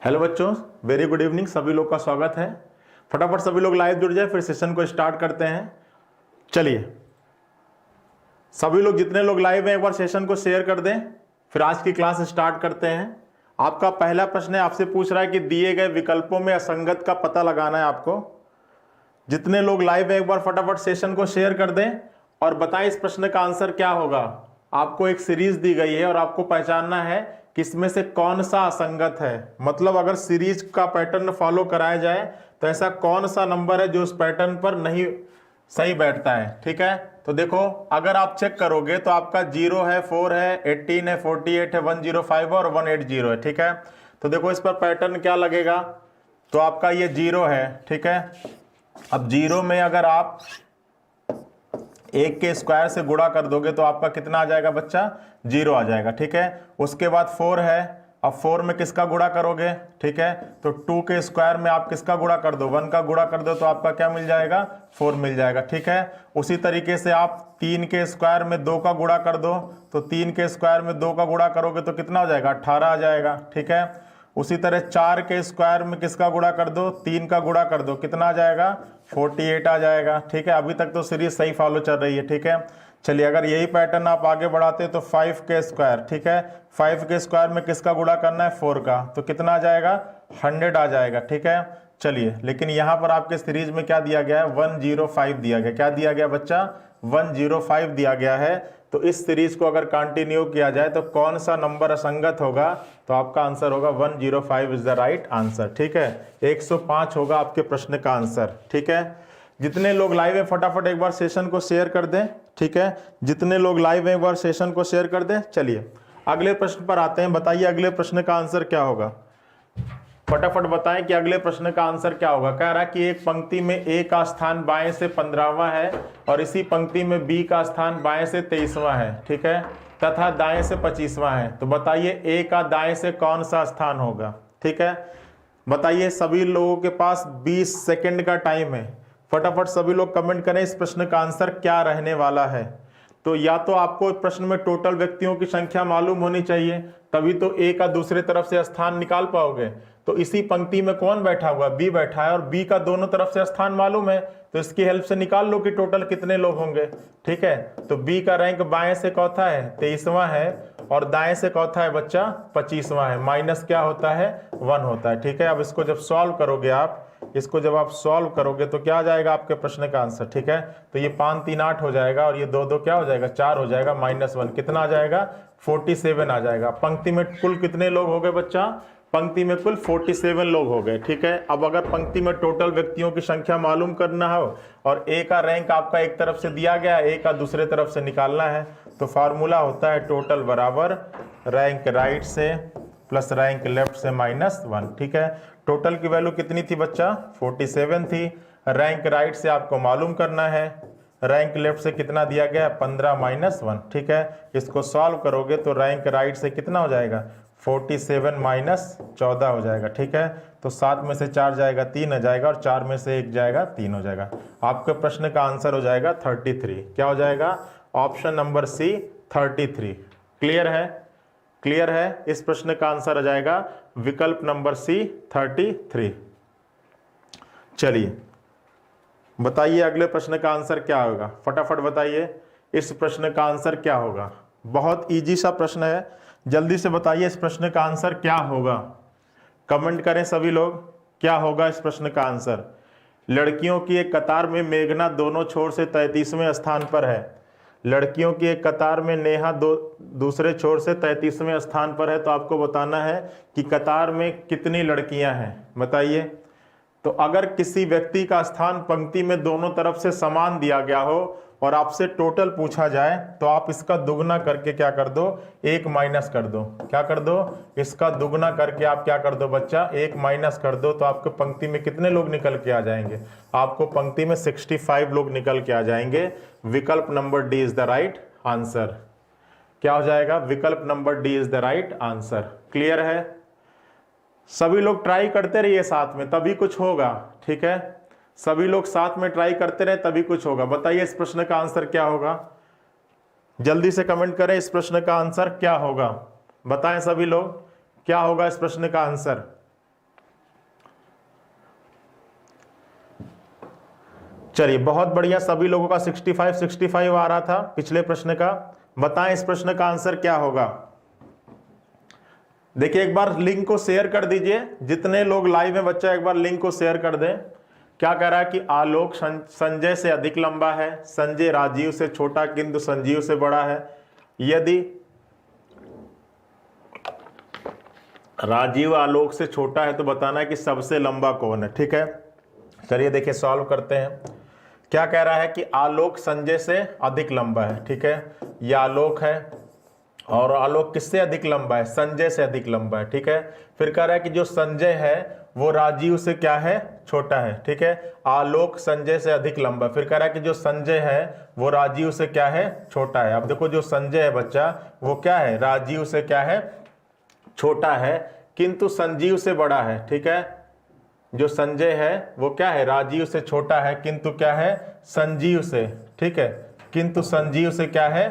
Hello बच्चों, very good evening. सभी लोग का स्वागत है। फटाफट सभी लोग लाइव जुड़ जाए, फिर सेशन को स्टार्ट करते हैं। चलिए, सभी लोग जितने लोग लाइव हैं एक बार सेशन को शेयर कर दें, फिर आज की क्लास स्टार्ट करते हैं। आपका पहला प्रश्न है, आपसे पूछ रहा है कि दिए गए विकल्पों में असंगत का पता लगाना है आपको। जितने लोग लाइव हैं एक बार फटाफट सेशन को शेयर कर दें और बताएं इस प्रश्न का आंसर क्या होगा। आपको एक सीरीज दी गई है और आपको पहचानना है कि इसमें से कौन सा असंगत है। मतलब अगर सीरीज का पैटर्न फॉलो कराया जाए तो ऐसा कौन सा नंबर है जो उस पैटर्न पर नहीं सही बैठता है। ठीक है, तो देखो, अगर आप चेक करोगे तो आपका 0 है, 4 है, 18 है, 48 है, 105 और 180 है। ठीक है, तो देखो इस पर पैटर्न क्या लगेगा। तो आपका ये 0 है। ठीक है, अब 0 में अगर आप 1 के स्क्वायर से गुणा कर दोगे तो आपका कितना आ जाएगा बच्चा? 0 आ जाएगा। ठीक है, उसके बाद 4 है। अब 4 में किसका गुणा करोगे? ठीक है, तो 2 के स्क्वायर में आप किसका गुणा कर दो? 1 का गुणा कर दो तो आपका क्या मिल जाएगा? 4 मिल जाएगा। ठीक है, उसी तरीके से आप 3 के स्क्वायर में 2 का गुणा कर दो तो 3 के स्क्वायर में 2 का गुणा करोगे तो कितना हो जाएगा? 18 आ जाएगा। ठीक है, उसी तरह 4 के स्क्वायर में किसका गुणा कर दो? 3 का गुणा कर दो, कितना आ जाएगा? 48 आ जाएगा। ठीक है, अभी तक तो सीरीज सही फॉलो चल रही है। ठीक है, चलिए अगर यही पैटर्न आप आगे बढ़ाते तो 5 के स्क्वायर, ठीक है, 5 के स्क्वायर में किसका गुणा करना है? 4 का, तो कितना आ जाएगा? 100 आ जाएगा। ठीक है, चलिए, लेकिन यहाँ पर आपके सीरीज में क्या दिया गया है? 105 दिया गया। क्या दिया गया बच्चा? 105 दिया गया है। तो इस सीरीज को अगर कंटिन्यू किया जाए तो कौन सा नंबर असंगत होगा? तो आपका आंसर होगा 105 इज द राइट आंसर। ठीक है, 105 होगा आपके प्रश्न का आंसर। ठीक है, जितने लोग लाइव हैं फटाफट एक बार सेशन को शेयर कर दें। ठीक है, जितने लोग लाइव हैं एक बार सेशन को शेयर कर दें। चलिए अगले प्रश्न पर आते हैं। बताइए अगले प्रश्न का आंसर क्या होगा। फटाफट बताएं कि अगले प्रश्न का आंसर क्या होगा। कह रहा है कि एक पंक्ति में ए का स्थान बाएं से 15वां है और इसी पंक्ति में बी का स्थान बाएं से 23वां है। ठीक है, तथा दाएं से 25वां है। तो बताइए ए का दाएं से कौन सा स्थान होगा। ठीक है, बताइए। सभी लोगों के पास 20 सेकंड का टाइम है। फटाफट सभी लोग कमेंट करें इस प्रश्न का आंसर क्या रहने वाला है। तो या तो आपको प्रश्न में टोटल व्यक्तियों की संख्या मालूम होनी चाहिए, तभी तो ए का दूसरे तरफ से स्थान निकाल पाओगे। तो इसी पंक्ति में कौन बैठा हुआ? बी बैठा है और बी का दोनों तरफ से स्थान मालूम है, तो इसकी हेल्प से निकाल लो कि टोटल कितने लोग होंगे। ठीक है, तो बी का रैंक बाएं से कौथा है? 23वां है और दाएं से कौथा है बच्चा? 25वां है। माइनस क्या होता है? 1 होता है। ठीक है, अब इसको जब सॉल्व करोगे आप, इसको जब आप सॉल्व करोगे तो क्या आ जाएगा आपके प्रश्न का आंसर? ठीक है, तो ये 5 3 8 हो जाएगा और ये 2 2 क्या हो जाएगा? 4 हो जाएगा। -1 कितना आ जाएगा? 47 आ जाएगा। पंक्ति में कुल कितने लोग हो गए बच्चा? पंक्ति में कुल 47 लोग हो गए। ठीक है, अब अगर पंक्ति में टोटल व्यक्तियों की संख्या मालूम करना हो और ए का रैंक आपका एक तरफ से दिया गया है, ए का दूसरे तरफ से निकालना है, तो फार्मूला होता है टोटल बराबर रैंक राइट से प्लस रैंक लेफ्ट से -1। ठीक है, टोटल की वैल्यू कितनी थी बच्चा? 47 थी। रैंक राइट से आपको मालूम करना है, रैंक लेफ्ट से कितना दिया गया है? 15 -1। ठीक है, इसको सॉल्व करोगे तो रैंक राइट से कितना हो जाएगा? 47 - 14 हो जाएगा। ठीक है, तो 7 में से 4 जाएगा 3 आ जाएगा और 4 में से 1 जाएगा 3 हो जाएगा। आपके प्रश्न का आंसर हो जाएगा 33। क्या हो जाएगा? Option number C 33। क्लियर है? क्लियर है? इस प्रश्न का आंसर आ जाएगा विकल्प नंबर सी 33। चलिए बताइए अगले प्रश्न का आंसर क्या होगा। फटाफट बताइए इस प्रश्न का आंसर क्या होगा। बहुत इजी सा प्रश्न है, जल्दी से बताइए इस प्रश्न का आंसर क्या होगा। कमेंट करें सभी लोग, क्या होगा इस प्रश्न का आंसर। लड़कियों की एक कतार में मेघना दोनों छोर से 33वें स्थान पर है। लड़कियों की एक कतार में नेहा दूसरे छोर से 33वें स्थान पर है। तो आपको बताना है कि कतार में कितनी लड़कियां हैं, बताइए। तो अगर किसी व्यक्ति का स्थान पंक्ति में दोनों तरफ से समान दिया गया हो और आपसे टोटल पूछा जाए तो आप इसका दुगना करके क्या कर दो? 1 माइनस कर दो। क्या कर दो? इसका दुगना करके आप क्या कर दो बच्चा? 1 माइनस कर दो। तो आपको पंक्ति में कितने लोग निकल के आ जाएंगे? आपको पंक्ति में 65 लोग निकल के आ जाएंगे। विकल्प number D is the right answer. क्या हो जाएगा? विकल्प number D is the right answer. Clear है? सभी लोग ट्राई करते रहिए साथ में, तभी कुछ होगा। ठीक है, सभी लोग साथ में ट्राई करते रहे तभी कुछ होगा। बताइए इस प्रश्न का आंसर क्या होगा। जल्दी से कमेंट करें इस प्रश्न का आंसर क्या होगा। बताएं सभी लोग, क्या होगा इस प्रश्न का आंसर। चलिए बहुत बढ़िया, सभी लोगों का 65 आ रहा था पिछले प्रश्न का। बताएं इस प्रश्न का आंसर क्या होगा। देखिए एक बार लिंक को शेयर कर दीजिए, जितने लोग लाइव में बच्चा एक बार लिंक को शेयर कर दें। क्या कह रहा है कि आलोक संजय से अधिक लंबा है, संजय राजीव से छोटा किंतु संजीव से बड़ा है। यदि राजीव आलोक से छोटा है तो बताना है कि सबसे लंबा कौन है। ठीक है, चलिए देखिए सॉल्व करते हैं। क्या कह रहा है कि आलोक संजय से अधिक लंबा है। ठीक है, यह आलोक है और आलोक किससे अधिक लंबा है, संजय से अधिक लंबा है। ठीक है, फिर कह रहा है कि जो संजय है वो राजीव से क्या है, छोटा है। ठीक है, आलोक संजय से अधिक लंबा। फिर कह रहा है कि जो संजय है वो राजीव से क्या है, छोटा है। अब देखो जो संजय है बच्चा वो क्या है, राजीव से क्या है, छोटा है किंतु संजीव से बड़ा है। ठीक है, जो संजय है वो क्या है, राजीव से छोटा है किंतु क्या है, संजीव से, ठीक है, किंतु संजीव से क्या है,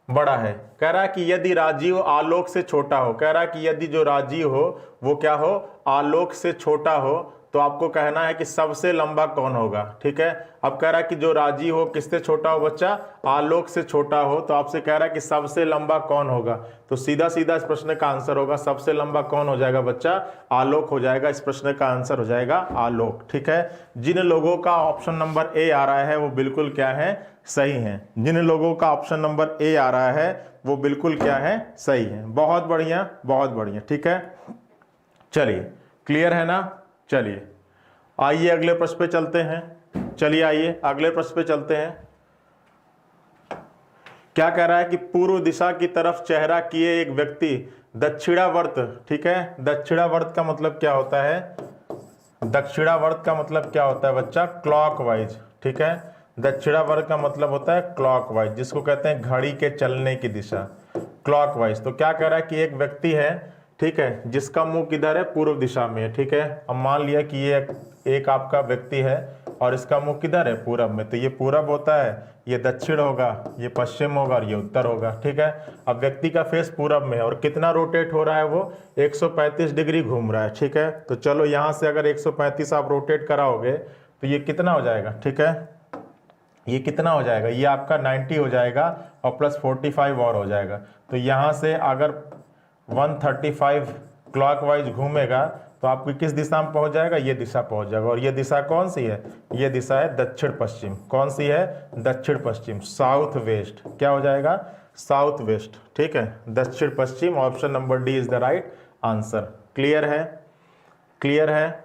बड़ा है। कह रहा है कि यदि राजीव आलोक से छोटा हो, कह रहा है कि यदि जो राजीव हो वो क्या हो, आलोक से छोटा हो, तो आपको कहना है कि सबसे लंबा कौन होगा। ठीक है, अब कह रहा है कि जो राजीव हो किससे छोटा हो बच्चा, आलोक से छोटा हो, तो आपसे कह रहा है कि सबसे लंबा कौन होगा। तो सीधा सीधा इस प्रश्न का आंसर होगा सबसे लंबा कौन हो जाएगा बच्चा, आलोक हो जाएगा। इस प्रश्न का आंसर हो जाएगा आलोक। ठीक है, जिन लोगों का ऑप्शन नंबर ए आ रहा है वो बिल्कुल क्या है, सही है। जिन लोगों का ऑप्शन नंबर ए आ रहा है वो बिल्कुल क्या है, सही है। बहुत बढ़िया बहुत बढ़िया। ठीक है, चलिए क्लियर है ना। चलिए आइए अगले प्रश्न पे चलते हैं। चलिए आइए अगले प्रश्न पे चलते हैं। क्या कह रहा है कि पूर्व दिशा की तरफ चेहरा किए एक व्यक्ति दक्षिणावर्त, ठीक है, दक्षिणावर्त का मतलब क्या होता है, दक्षिणावर्त का मतलब क्या होता है बच्चा, क्लॉकवाइज। ठीक है, दक्षिणावर्त का मतलब होता है क्लॉकवाइज, जिसको कहते हैं घड़ी के चलने की दिशा, क्लॉकवाइज। तो क्या कह रहा है कि एक व्यक्ति है, ठीक है, जिसका मुंह किधर है, पूर्व दिशा में है। ठीक है, अब मान लिया कि ये एक आपका व्यक्ति है और इसका मुंह किधर है, पूरब में, तो ये पूरब होता है, ये दक्षिण होगा, ये पश्चिम होगा और ये उत्तर होगा। ठीक है, अब व्यक्ति का फेस पूरब में है और कितना रोटेट हो रहा है, वो 135 डिग्री घूम रहा है। ठीक है, तो चलो यहाँ से अगर 135 आप रोटेट कराओगे तो ये कितना हो जाएगा, ठीक है, ये कितना हो जाएगा, ये आपका 90 हो जाएगा और प्लस 45 और हो जाएगा। तो यहाँ से अगर 135 क्लॉकवाइज घूमेगा तो आपकी किस दिशा में पहुंच जाएगा, ये दिशा पहुंच जाएगा। और ये दिशा कौन सी है, ये दिशा है दक्षिण पश्चिम। कौन सी है, दक्षिण पश्चिम, साउथ वेस्ट। क्या हो जाएगा, साउथ वेस्ट। ठीक है, दक्षिण पश्चिम। Option number D is the right answer. Clear है, क्लियर है।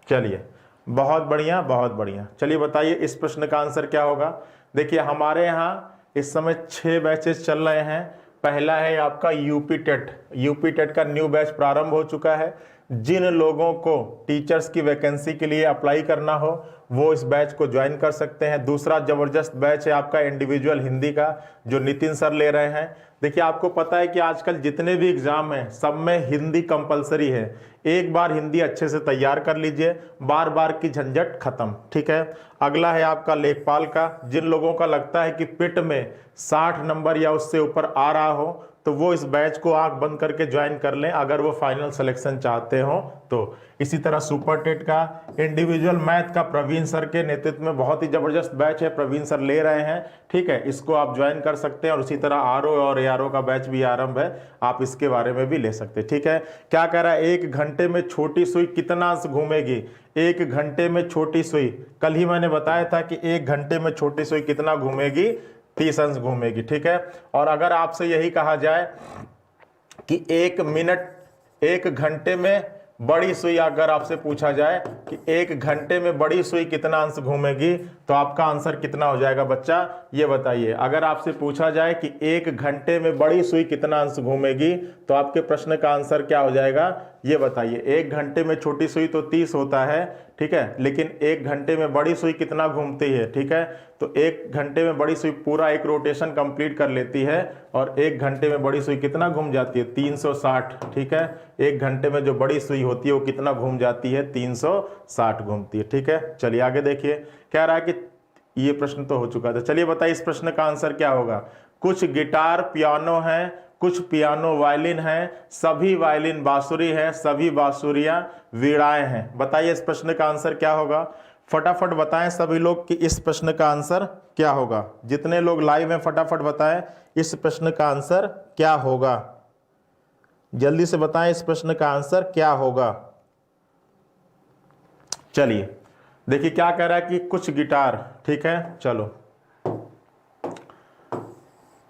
चलिए बहुत बढ़िया बहुत बढ़िया। चलिए बताइए इस प्रश्न का आंसर क्या होगा। देखिए हमारे यहाँ इस समय 6 बैचेस चल रहे हैं। पहला है आपका यूपी टेट। यूपी टेट का न्यू बैच प्रारंभ हो चुका है। जिन लोगों को टीचर्स की वैकेंसी के लिए अप्लाई करना हो वो इस बैच को ज्वाइन कर सकते हैं। दूसरा जबरदस्त बैच है आपका इंडिविजुअल हिंदी का, जो नितिन सर ले रहे हैं। देखिए आपको पता है कि आजकल जितने भी एग्जाम हैं सब में हिंदी कंपलसरी है। एक बार हिंदी अच्छे से तैयार कर लीजिए, बार बार की झंझट खत्म। ठीक है, अगला है आपका लेखपाल का। जिन लोगों का लगता है कि पिट में 60 नंबर या उससे ऊपर आ रहा हो तो वो इस बैच को आंख बंद करके ज्वाइन कर लें, अगर वो फाइनल सिलेक्शन चाहते हो तो। इसी तरह सुपर टेट का इंडिविजुअल मैथ का प्रवीण सर के नेतृत्व में बहुत ही जबरदस्त बैच है, प्रवीण सर ले रहे हैं। ठीक है, इसको आप ज्वाइन कर सकते हैं। और उसी तरह आरओ और एआरओ का बैच भी आरंभ है, आप इसके बारे में भी ले सकते हैं। ठीक है, क्या कह रहा है, 1 घंटे में छोटी सुई कितना अंश घूमेगी। 1 घंटे में छोटी सुई, कल ही मैंने बताया था कि 1 घंटे में छोटी सुई कितना घूमेगी, 30 अंश घूमेगी। ठीक है, और अगर आपसे यही कहा जाए कि 1 घंटे में बड़ी सुई, अगर आपसे पूछा जाए कि 1 घंटे में बड़ी सुई कितना अंश घूमेगी तो आपका आंसर कितना हो जाएगा बच्चा, ये बताइए। अगर आपसे पूछा जाए कि 1 घंटे में बड़ी सुई कितना अंश घूमेगी तो आपके प्रश्न का आंसर क्या हो जाएगा, ये बताइए। 1 घंटे में छोटी सुई तो 30 होता है, ठीक है, लेकिन 1 घंटे में बड़ी सुई कितना घूमती है। ठीक है, तो 1 घंटे में बड़ी सुई पूरा एक रोटेशन कंप्लीट कर लेती है और 1 घंटे में बड़ी सुई कितना घूम जाती है, 360। ठीक है, 1 घंटे में जो बड़ी सुई होती है वो कितना घूम जाती है, 360 घूमती है। ठीक है, चलिए आगे देखिए। कह रहा है कि ये प्रश्न तो हो चुका था। चलिए बताइए इस प्रश्न का आंसर क्या होगा। कुछ गिटार पियानो है, कुछ पियानो वायलिन है, सभी वायलिन बांसुरी है, सभी बांसुरियां वीणाएं हैं। बताइए इस प्रश्न का आंसर क्या होगा। फटाफट बताएं सभी लोग कि इस प्रश्न का आंसर क्या होगा। जितने लोग लाइव हैं फटाफट बताएं इस प्रश्न का आंसर क्या होगा। जल्दी से बताएं इस प्रश्न का आंसर क्या होगा। चलिए देखिए क्या कह रहा है कि कुछ गिटार, ठीक है, चलो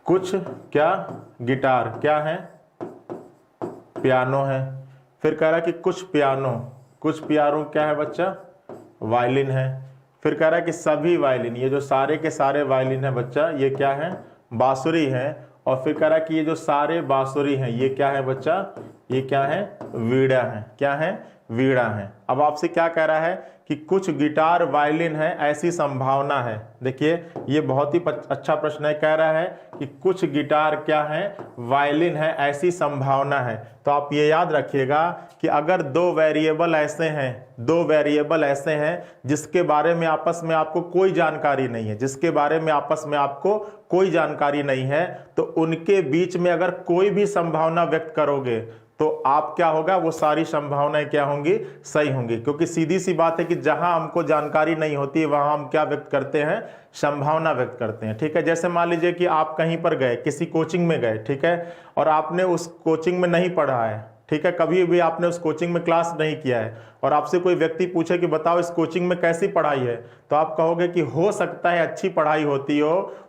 कुछ क्या गिटार क्या है, पियानो है। फिर कह रहा है कि कुछ पियानो क्या है बच्चा, वायलिन है। फिर कह रहा है कि सभी वायलिन, ये जो सारे के सारे वायलिन है बच्चा, ये क्या है, बांसुरी है। और फिर कह रहा है कि ये जो सारे बांसुरी हैं ये क्या है बच्चा, ये क्या है, वीणा है। क्या है, वीणा है। अब आपसे क्या कह रहा है कि कुछ गिटार वायलिन है ऐसी संभावना है। देखिए ये बहुत ही अच्छा प्रश्न है। कह रहा है कि कुछ गिटार क्या है, वायलिन है ऐसी संभावना है। तो आप ये याद रखिएगा कि अगर दो वेरिएबल ऐसे हैं जिसके बारे में आपस में आपको कोई जानकारी नहीं है, कोई जानकारी नहीं है, तो उनके बीच में अगर कोई भी संभावना व्यक्त करोगे तो आप क्या होगा, वो सारी संभावनाएं क्या होंगी, सही होंगी। क्योंकि सीधी सी बात है कि जहां हमको जानकारी नहीं होती है वहां हम क्या व्यक्त करते हैं, संभावना व्यक्त करते हैं। ठीक है, जैसे मान लीजिए कि आप कहीं पर गए, किसी कोचिंग में गए, ठीक है, और आपने उस कोचिंग में नहीं पढ़ा है, ठीक है, कभी भी आपने उस कोचिंग में क्लास नहीं किया है, और आपसे कोई व्यक्ति पूछे कि बताओ इस कोचिंग में कैसी पढ़ाई है, तो आप कहोगे कि हो सकता है अच्छी पढ़ाई होती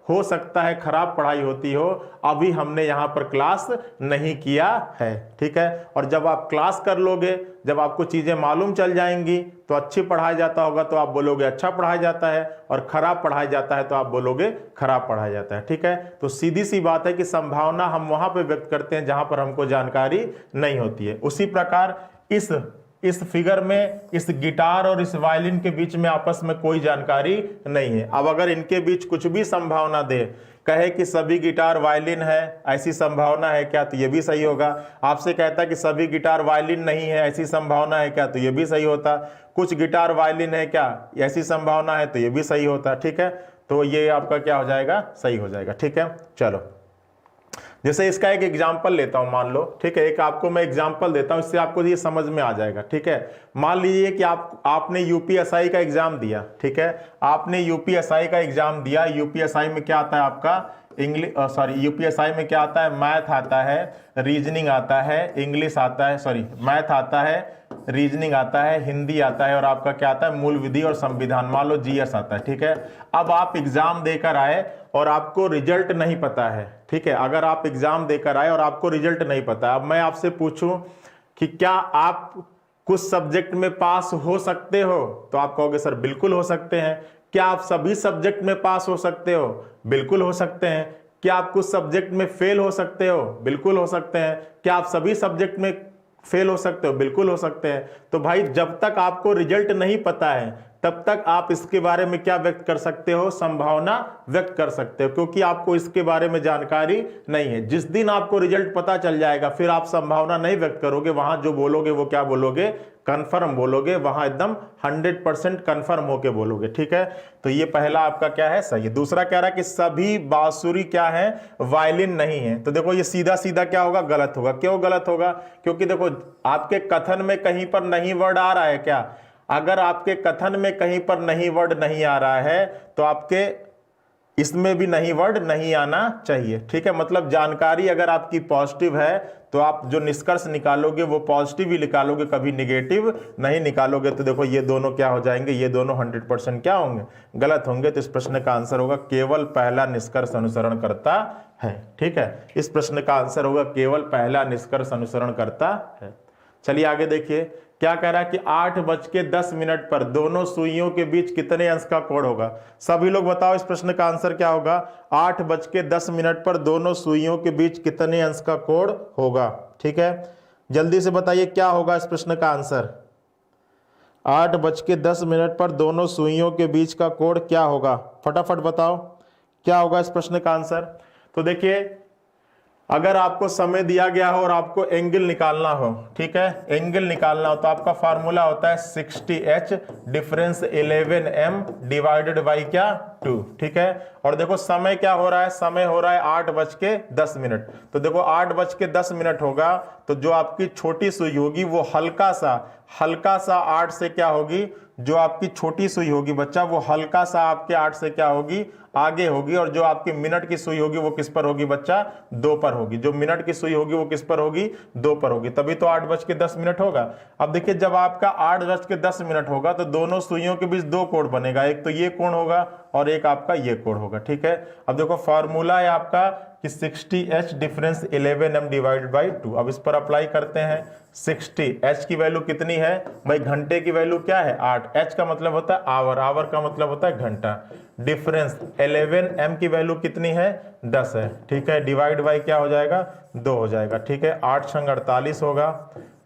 हो सकता है खराब पढ़ाई होती हो, अभी हमने यहाँ पर क्लास नहीं किया है। ठीक है, और जब आप क्लास कर लोगे, जब आपको चीजें मालूम चल जाएंगी, तो अच्छी पढ़ाया जाता होगा तो आप बोलोगे अच्छा पढ़ाया जाता है, और खराब पढ़ाया जाता है तो आप बोलोगे खराब पढ़ाया जाता है। ठीक है, तो सीधी सी बात है कि संभावना हम वहां पर व्यक्त करते हैं जहां पर हमको जानकारी नहीं होती है। उसी प्रकार इस फिगर में इस गिटार और इस वायलिन के बीच में आपस में कोई जानकारी नहीं है। अब अगर इनके बीच कुछ भी संभावना दे, कहे कि सभी गिटार वायलिन है ऐसी संभावना है क्या, तो ये भी सही होगा। आपसे कहता कि सभी गिटार वायलिन नहीं है ऐसी संभावना है क्या, तो ये भी सही होता। कुछ गिटार वायलिन है क्या, ऐसी संभावना है, तो ये भी सही होता। ठीक है, तो ये आपका क्या हो जाएगा, सही हो जाएगा। ठीक है, चलो जैसे इसका एक एग्जाम्पल लेता हूं, मान लो, ठीक है, एक आपको मैं एग्जाम्पल देता हूं, इससे आपको ये समझ में आ जाएगा। ठीक है, मान लीजिए कि आपने यूपीएसआई का एग्जाम दिया। ठीक है, आपने यूपीएसआई का एग्जाम दिया। यूपीएसआई में क्या आता है आपका, यूपीएसआई में क्या आता है, मैथ आता है, रीजनिंग आता है, इंग्लिश आता है, मैथ आता है, रीजनिंग आता है, हिंदी आता है, और आपका क्या आता है, मूल विधि और संविधान, मान लो जीएस आता है। ठीक है, अब आप एग्जाम देकर आए और आपको रिजल्ट नहीं पता है। ठीक है, अगर आप एग्जाम देकर आए और आपको रिजल्ट नहीं पता, अब मैं आपसे पूछूं कि क्या आप कुछ सब्जेक्ट में पास हो सकते हो, तो आप कहोगे सर बिल्कुल हो सकते हैं। क्या आप सभी सब्जेक्ट में पास हो सकते हो, बिल्कुल हो सकते हैं। क्या आप कुछ सब्जेक्ट में फेल हो सकते हो, बिल्कुल हो सकते हैं। क्या आप सभी सब्जेक्ट में फेल हो सकते हो, बिल्कुल हो सकते हैं। तो भाई जब तक आपको रिजल्ट नहीं पता है तब तक आप इसके बारे में क्या व्यक्त कर सकते हो, संभावना व्यक्त कर सकते हो, क्योंकि आपको इसके बारे में जानकारी नहीं है। जिस दिन आपको रिजल्ट पता चल जाएगा फिर आप संभावना नहीं व्यक्त करोगे, वहां जो बोलोगे वो क्या बोलोगे, कंफर्म बोलोगे, वहां एकदम 100% कंफर्म होके बोलोगे। ठीक है, तो ये पहला आपका क्या है, सही है। दूसरा कह रहा है कि सभी बांसुरी क्या है, वायलिन नहीं है। तो देखो ये सीधा सीधा क्या होगा, गलत होगा। क्यों गलत होगा, क्योंकि देखो आपके कथन में कहीं पर नहीं वर्ड आ रहा है क्या, अगर आपके कथन में कहीं पर नहीं वर्ड नहीं आ रहा है तो आपके इसमें भी नहीं वर्ड नहीं आना चाहिए। ठीक है, मतलब जानकारी अगर आपकी पॉजिटिव है तो आप जो निष्कर्ष निकालोगे वो पॉजिटिव ही निकालोगे, कभी निगेटिव नहीं निकालोगे। तो देखो ये दोनों क्या हो जाएंगे, ये दोनों 100% क्या होंगे, गलत होंगे। तो इस प्रश्न का आंसर होगा केवल पहला निष्कर्ष अनुसरण करता है। ठीक है, इस प्रश्न का आंसर होगा केवल पहला निष्कर्ष अनुसरण करता है। चलिए आगे देखिए क्या कह रहा है कि 8:10 पर दोनों सुइयों के बीच कितने अंश का कोण होगा। सभी लोग बताओ इस प्रश्न का आंसर क्या होगा। 8:10 पर दोनों सुइयों के बीच कितने अंश का कोण होगा। ठीक है, जल्दी से बताइए क्या होगा इस प्रश्न का आंसर। 8:10 पर दोनों सुइयों के बीच का कोण क्या होगा, फटाफट बताओ क्या होगा इस प्रश्न का आंसर। तो देखिए अगर आपको समय दिया गया हो और आपको एंगल निकालना हो, ठीक है, एंगल निकालना हो तो आपका फार्मूला होता है 60h difference 11m divided by क्या 2, ठीक है। और देखो समय क्या हो रहा है, समय हो रहा है 8:10। तो देखो 8:10 होगा, तो जो आपकी छोटी सुई होगी वो हल्का सा 8 से क्या होगी, जो आपकी छोटी सुई होगी बच्चा वो हल्का सा आपके 8 से क्या होगी, आगे होगी। और जो आपकी मिनट की सुई होगी वो किस पर होगी बच्चा, 2 पर होगी। जो मिनट की सुई होगी वो किस पर होगी, 2 पर होगी, तभी तो 8:10 होगा। अब देखिए जब आपका 8:10 होगा तो दोनों सुइयों के बीच 2 कोण बनेगा, एक तो ये कोण होगा और एक आपका ये कोण होगा, ठीक है। अब देखो फॉर्मूला है आपका कि 60h difference 11m divided by 2। अब इस पर अप्लाई करते हैं। 60h की वैल्यू कितनी है भाई, घंटे की वैल्यू क्या है 8, h का मतलब होता है आवर, आवर का मतलब होता है घंटा। डिफरेंस 11m की वैल्यू कितनी है 10 है, ठीक है। डिवाइड बाई क्या हो जाएगा 2 हो जाएगा, ठीक है। 8 छंग 48 होगा,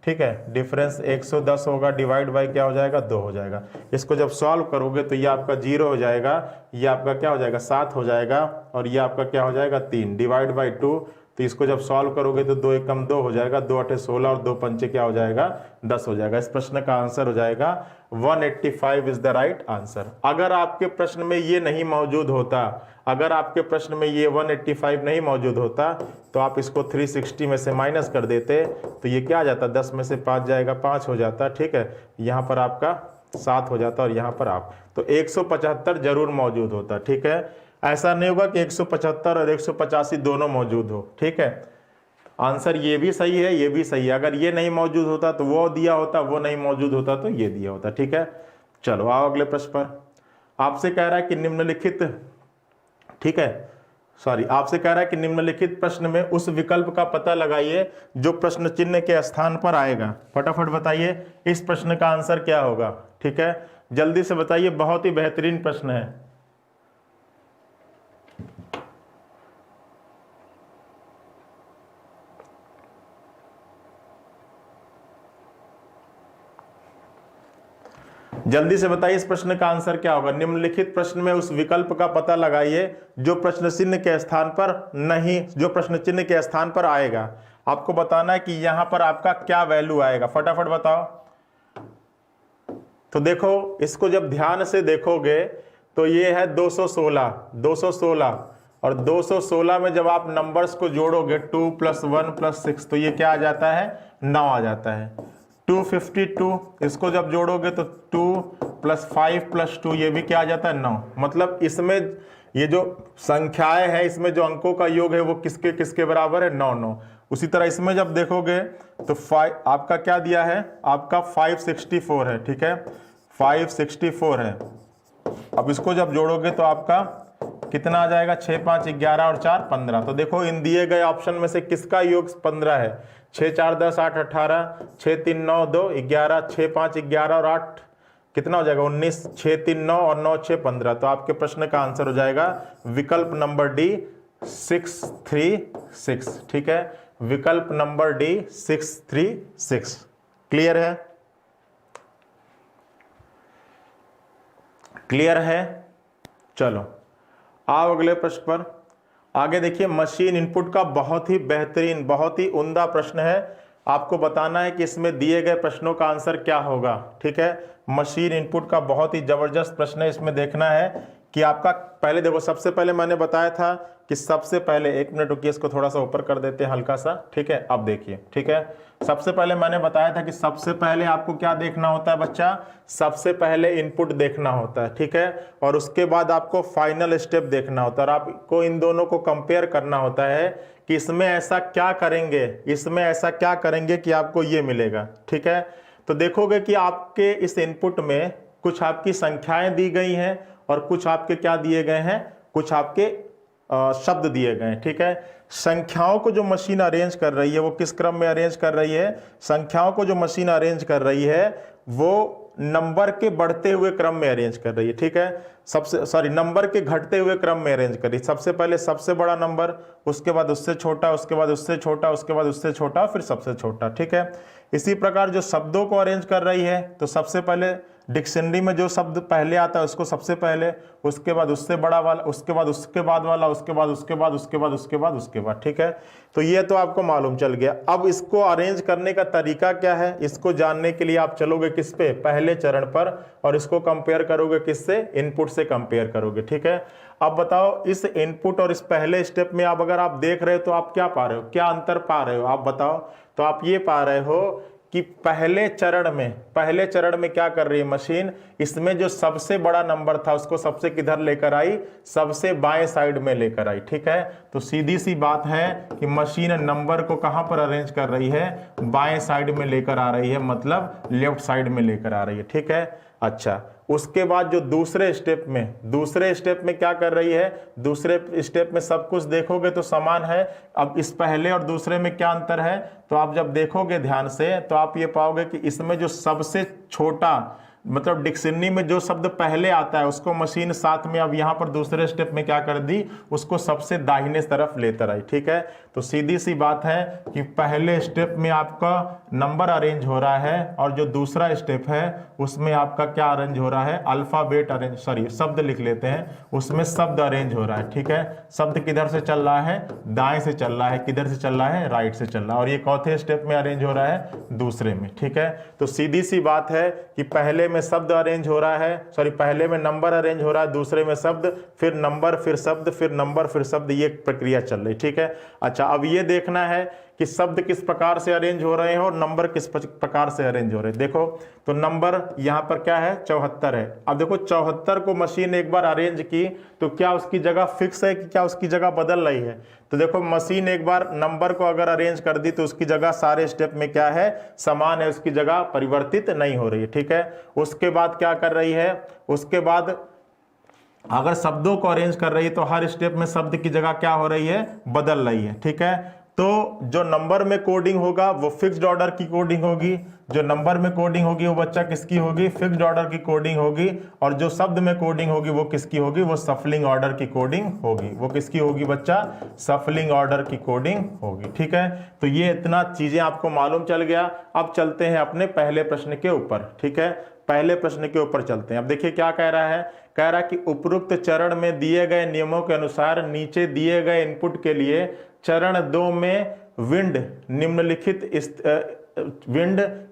ठीक है। डिफरेंस 110 होगा, डिवाइड बाई क्या हो जाएगा 2 हो जाएगा। इसको जब सॉल्व करोगे तो ये आपका 0 हो जाएगा, ये आपका क्या हो जाएगा 7 हो जाएगा, और ये आपका क्या हो जाएगा 3 डिवाइड बाई 2। तो इसको जब सॉल्व करोगे तो 2 एकम 2 हो जाएगा, 2 8 16 और 2 पंचे क्या हो जाएगा 10 हो जाएगा। इस प्रश्न का आंसर हो जाएगा 185 इज द राइट आंसर। अगर आपके प्रश्न में ये नहीं मौजूद होता, अगर आपके प्रश्न में ये 185 नहीं मौजूद होता तो आप इसको 360 में से माइनस कर देते तो ये क्या आ जाता, 10 में से 5 जाएगा 5 हो जाता, ठीक है। यहाँ पर आपका 7 हो जाता और यहाँ पर आप तो 175 जरूर मौजूद होता, ठीक है। ऐसा नहीं होगा कि 175 और 185 दोनों मौजूद हो, ठीक है। आंसर ये भी सही है, ये भी सही है। अगर ये नहीं मौजूद होता तो वो दिया होता, वो नहीं मौजूद होता तो ये दिया होता, ठीक है। चलो आओ अगले प्रश्न पर। आपसे कह रहा है कि निम्नलिखित, ठीक है, सॉरी, आपसे कह रहा है कि निम्नलिखित प्रश्न में उस विकल्प का पता लगाइए जो प्रश्न चिन्ह के स्थान पर आएगा। फटाफट बताइए इस प्रश्न का आंसर क्या होगा, ठीक है। जल्दी से बताइए, बहुत ही बेहतरीन प्रश्न है। जल्दी से बताइए इस प्रश्न का आंसर क्या होगा। निम्नलिखित प्रश्न में उस विकल्प का पता लगाइए जो प्रश्न चिन्ह के स्थान पर नहीं, जो प्रश्न चिन्ह के स्थान पर आएगा। आपको बताना है कि यहां पर आपका क्या वैल्यू आएगा, फटाफट बताओ। तो देखो इसको जब ध्यान से देखोगे तो ये है 216 और 216 में जब आप नंबर्स को जोड़ोगे 2 + 1 + 6 तो ये क्या आ जाता है 9 आ जाता है। 252 इसको जब जोड़ोगे तो 2 + 5 + 2 ये भी क्या आ जाता है 9। मतलब इसमें ये जो संख्याएं हैं इसमें जो अंकों का योग है वो किसके किसके बराबर है 9 9। उसी तरह इसमें जब देखोगे तो 5 आपका क्या दिया है, आपका 564 है, ठीक है, 564 है। अब इसको जब जोड़ोगे तो आपका कितना आ जाएगा, 6 5 11 और 4 15। तो देखो इन दिए गए ऑप्शन में से किसका योग 15 है, 6 4 10 8 18, 6 3 9 2 11, 6 5 11 और 8 कितना हो जाएगा 19, 6 3 9 और 9 6 15। तो आपके प्रश्न का आंसर हो जाएगा विकल्प नंबर डी 636, ठीक है, विकल्प नंबर डी 636। क्लियर है, क्लियर है। चलो आओ अगले प्रश्न पर। आगे देखिए, मशीन इनपुट का बहुत ही बेहतरीन, बहुत ही उम्दा प्रश्न है। आपको बताना है कि इसमें दिए गए प्रश्नों का आंसर क्या होगा, ठीक है। मशीन इनपुट का बहुत ही जबरदस्त प्रश्न है। इसमें देखना है कि आपका, पहले देखो सबसे पहले मैंने बताया था कि सबसे पहले, एक मिनट रुकिए, इसको थोड़ा सा ऊपर कर देते हैं हल्का सा, ठीक है। अब देखिए, ठीक है, सबसे पहले मैंने बताया था कि सबसे पहले आपको क्या देखना होता है बच्चा, सबसे पहले इनपुट देखना होता है, ठीक है, और उसके बाद आपको फाइनल स्टेप देखना होता है और आपको इन दोनों को कंपेयर करना होता है कि इसमें ऐसा क्या करेंगे, इसमें ऐसा क्या करेंगे कि आपको ये मिलेगा, ठीक है। तो देखोगे कि आपके इस इनपुट में कुछ आपकी संख्याएं दी गई हैं और कुछ आपके क्या दिए गए हैं, कुछ आपके शब्द दिए गए हैं, ठीक है। संख्याओं को जो मशीन अरेंज कर रही है वो किस क्रम में अरेंज कर रही है, संख्याओं को जो मशीन अरेंज कर रही है वो नंबर के बढ़ते हुए क्रम में अरेंज कर रही है, ठीक है। नंबर के घटते हुए क्रम में अरेंज कर रही है। सबसे पहले सबसे बड़ा नंबर, उसके बाद उससे छोटा, उसके बाद उससे छोटा, उसके बाद उससे छोटा, फिर सबसे छोटा, ठीक है। इसी प्रकार जो शब्दों को अरेंज कर रही है तो सबसे पहले डिक्शनरी में जो शब्द पहले आता है उसको सबसे पहले, उसके बाद उससे बड़ा वाला, उसके बाद उसके बाद वाला, उसके बाद उसके बाद उसके बाद उसके बाद उसके बाद। ठीक है, तो ये तो आपको मालूम चल गया। अब इसको अरेंज करने का तरीका क्या है, इसको जानने के लिए आप चलोगे किस पे, पहले चरण पर, और इसको कंपेयर करोगे किससे, इनपुट से कंपेयर करोगे। ठीक है, अब बताओ इस इनपुट और इस पहले स्टेप में आप अगर आप देख रहे हो तो आप क्या पा रहे हो, क्या अंतर पा रहे हो आप बताओ। तो आप ये पा रहे हो कि पहले चरण में क्या कर रही है मशीन, इसमें जो सबसे बड़ा नंबर था उसको सबसे किधर लेकर आई, सबसे बाएं साइड में लेकर आई। ठीक है, तो सीधी सी बात है कि मशीन नंबर को कहां पर अरेंज कर रही है, बाएं साइड में लेकर आ रही है, मतलब लेफ्ट साइड में लेकर आ रही है। ठीक है, अच्छा उसके बाद जो दूसरे स्टेप में क्या कर रही है, दूसरे स्टेप में सब कुछ देखोगे तो समान है। अब इस पहले और दूसरे में क्या अंतर है, तो आप जब देखोगे ध्यान से तो आप ये पाओगे कि इसमें जो सबसे छोटा, मतलब डिक्शनरी में जो शब्द पहले आता है उसको मशीन साथ में अब यहां पर दूसरे स्टेप में क्या कर दी, उसको सबसे दाहिने तरफ लेकर आई। ठीक है, तो सीधी सी बात है कि पहले स्टेप में आपका नंबर अरेंज हो रहा है और जो दूसरा स्टेप है उसमें आपका क्या अरेंज हो रहा है, अल्फाबेट अरेंज, शब्द लिख लेते हैं, उसमें शब्द अरेंज हो रहा है। ठीक है, शब्द किधर से चल रहा है, दाएं से चल रहा है, किधर से चल रहा है, राइट से चल रहा है, और ये चौथे स्टेप में अरेंज हो रहा है, दूसरे में। ठीक है, तो सीधी सी बात है कि पहले में शब्द अरेंज हो रहा है, पहले में नंबर अरेंज हो रहा है, दूसरे में शब्द, फिर नंबर, फिर शब्द, फिर नंबर, फिर शब्द, ये प्रक्रिया चल रही। ठीक है, अच्छा अब ये देखना है कि शब्द किस प्रकार से अरेंज हो रहे हैं और नंबर किस प्रकार से अरेंज हो रहे हैं। देखो तो नंबर यहां पर क्या है, 74 है। अब देखो 74 को मशीन एक बार अरेंज की तो क्या उसकी जगह फिक्स है कि क्या उसकी जगह बदल रही है, तो देखो मशीन एक बार नंबर को अगर अरेंज कर दी तो उसकी जगह सारे स्टेप में क्या है, समान है, उसकी जगह परिवर्तित नहीं हो रही है। ठीक है, उसके बाद क्या कर रही है, उसके बाद अगर शब्दों को अरेंज कर रही है तो हर स्टेप में शब्द की जगह क्या हो रही है, बदल रही है। ठीक है, तो जो नंबर में कोडिंग होगा वो फिक्स्ड ऑर्डर की कोडिंग होगी, जो नंबर में कोडिंग होगी वो बच्चा किसकी होगी, फिक्स्ड ऑर्डर की कोडिंग होगी, और जो शब्द में कोडिंग होगी वो किसकी होगी, वो सफलिंग ऑर्डर की कोडिंग होगी। वो किसकी होगी बच्चा, सफलिंग ऑर्डर की कोडिंग होगी। ठीक है, तो ये इतना चीजें आपको मालूम चल गया। अब चलते हैं अपने पहले प्रश्न के ऊपर। ठीक है, पहले प्रश्न के ऊपर चलते हैं। अब देखिए क्या कह रहा है, कह रहा है कि उपरोक्त चरण में दिए गए नियमों के अनुसार नीचे दिए गए इनपुट के लिए चरण 2 में विंड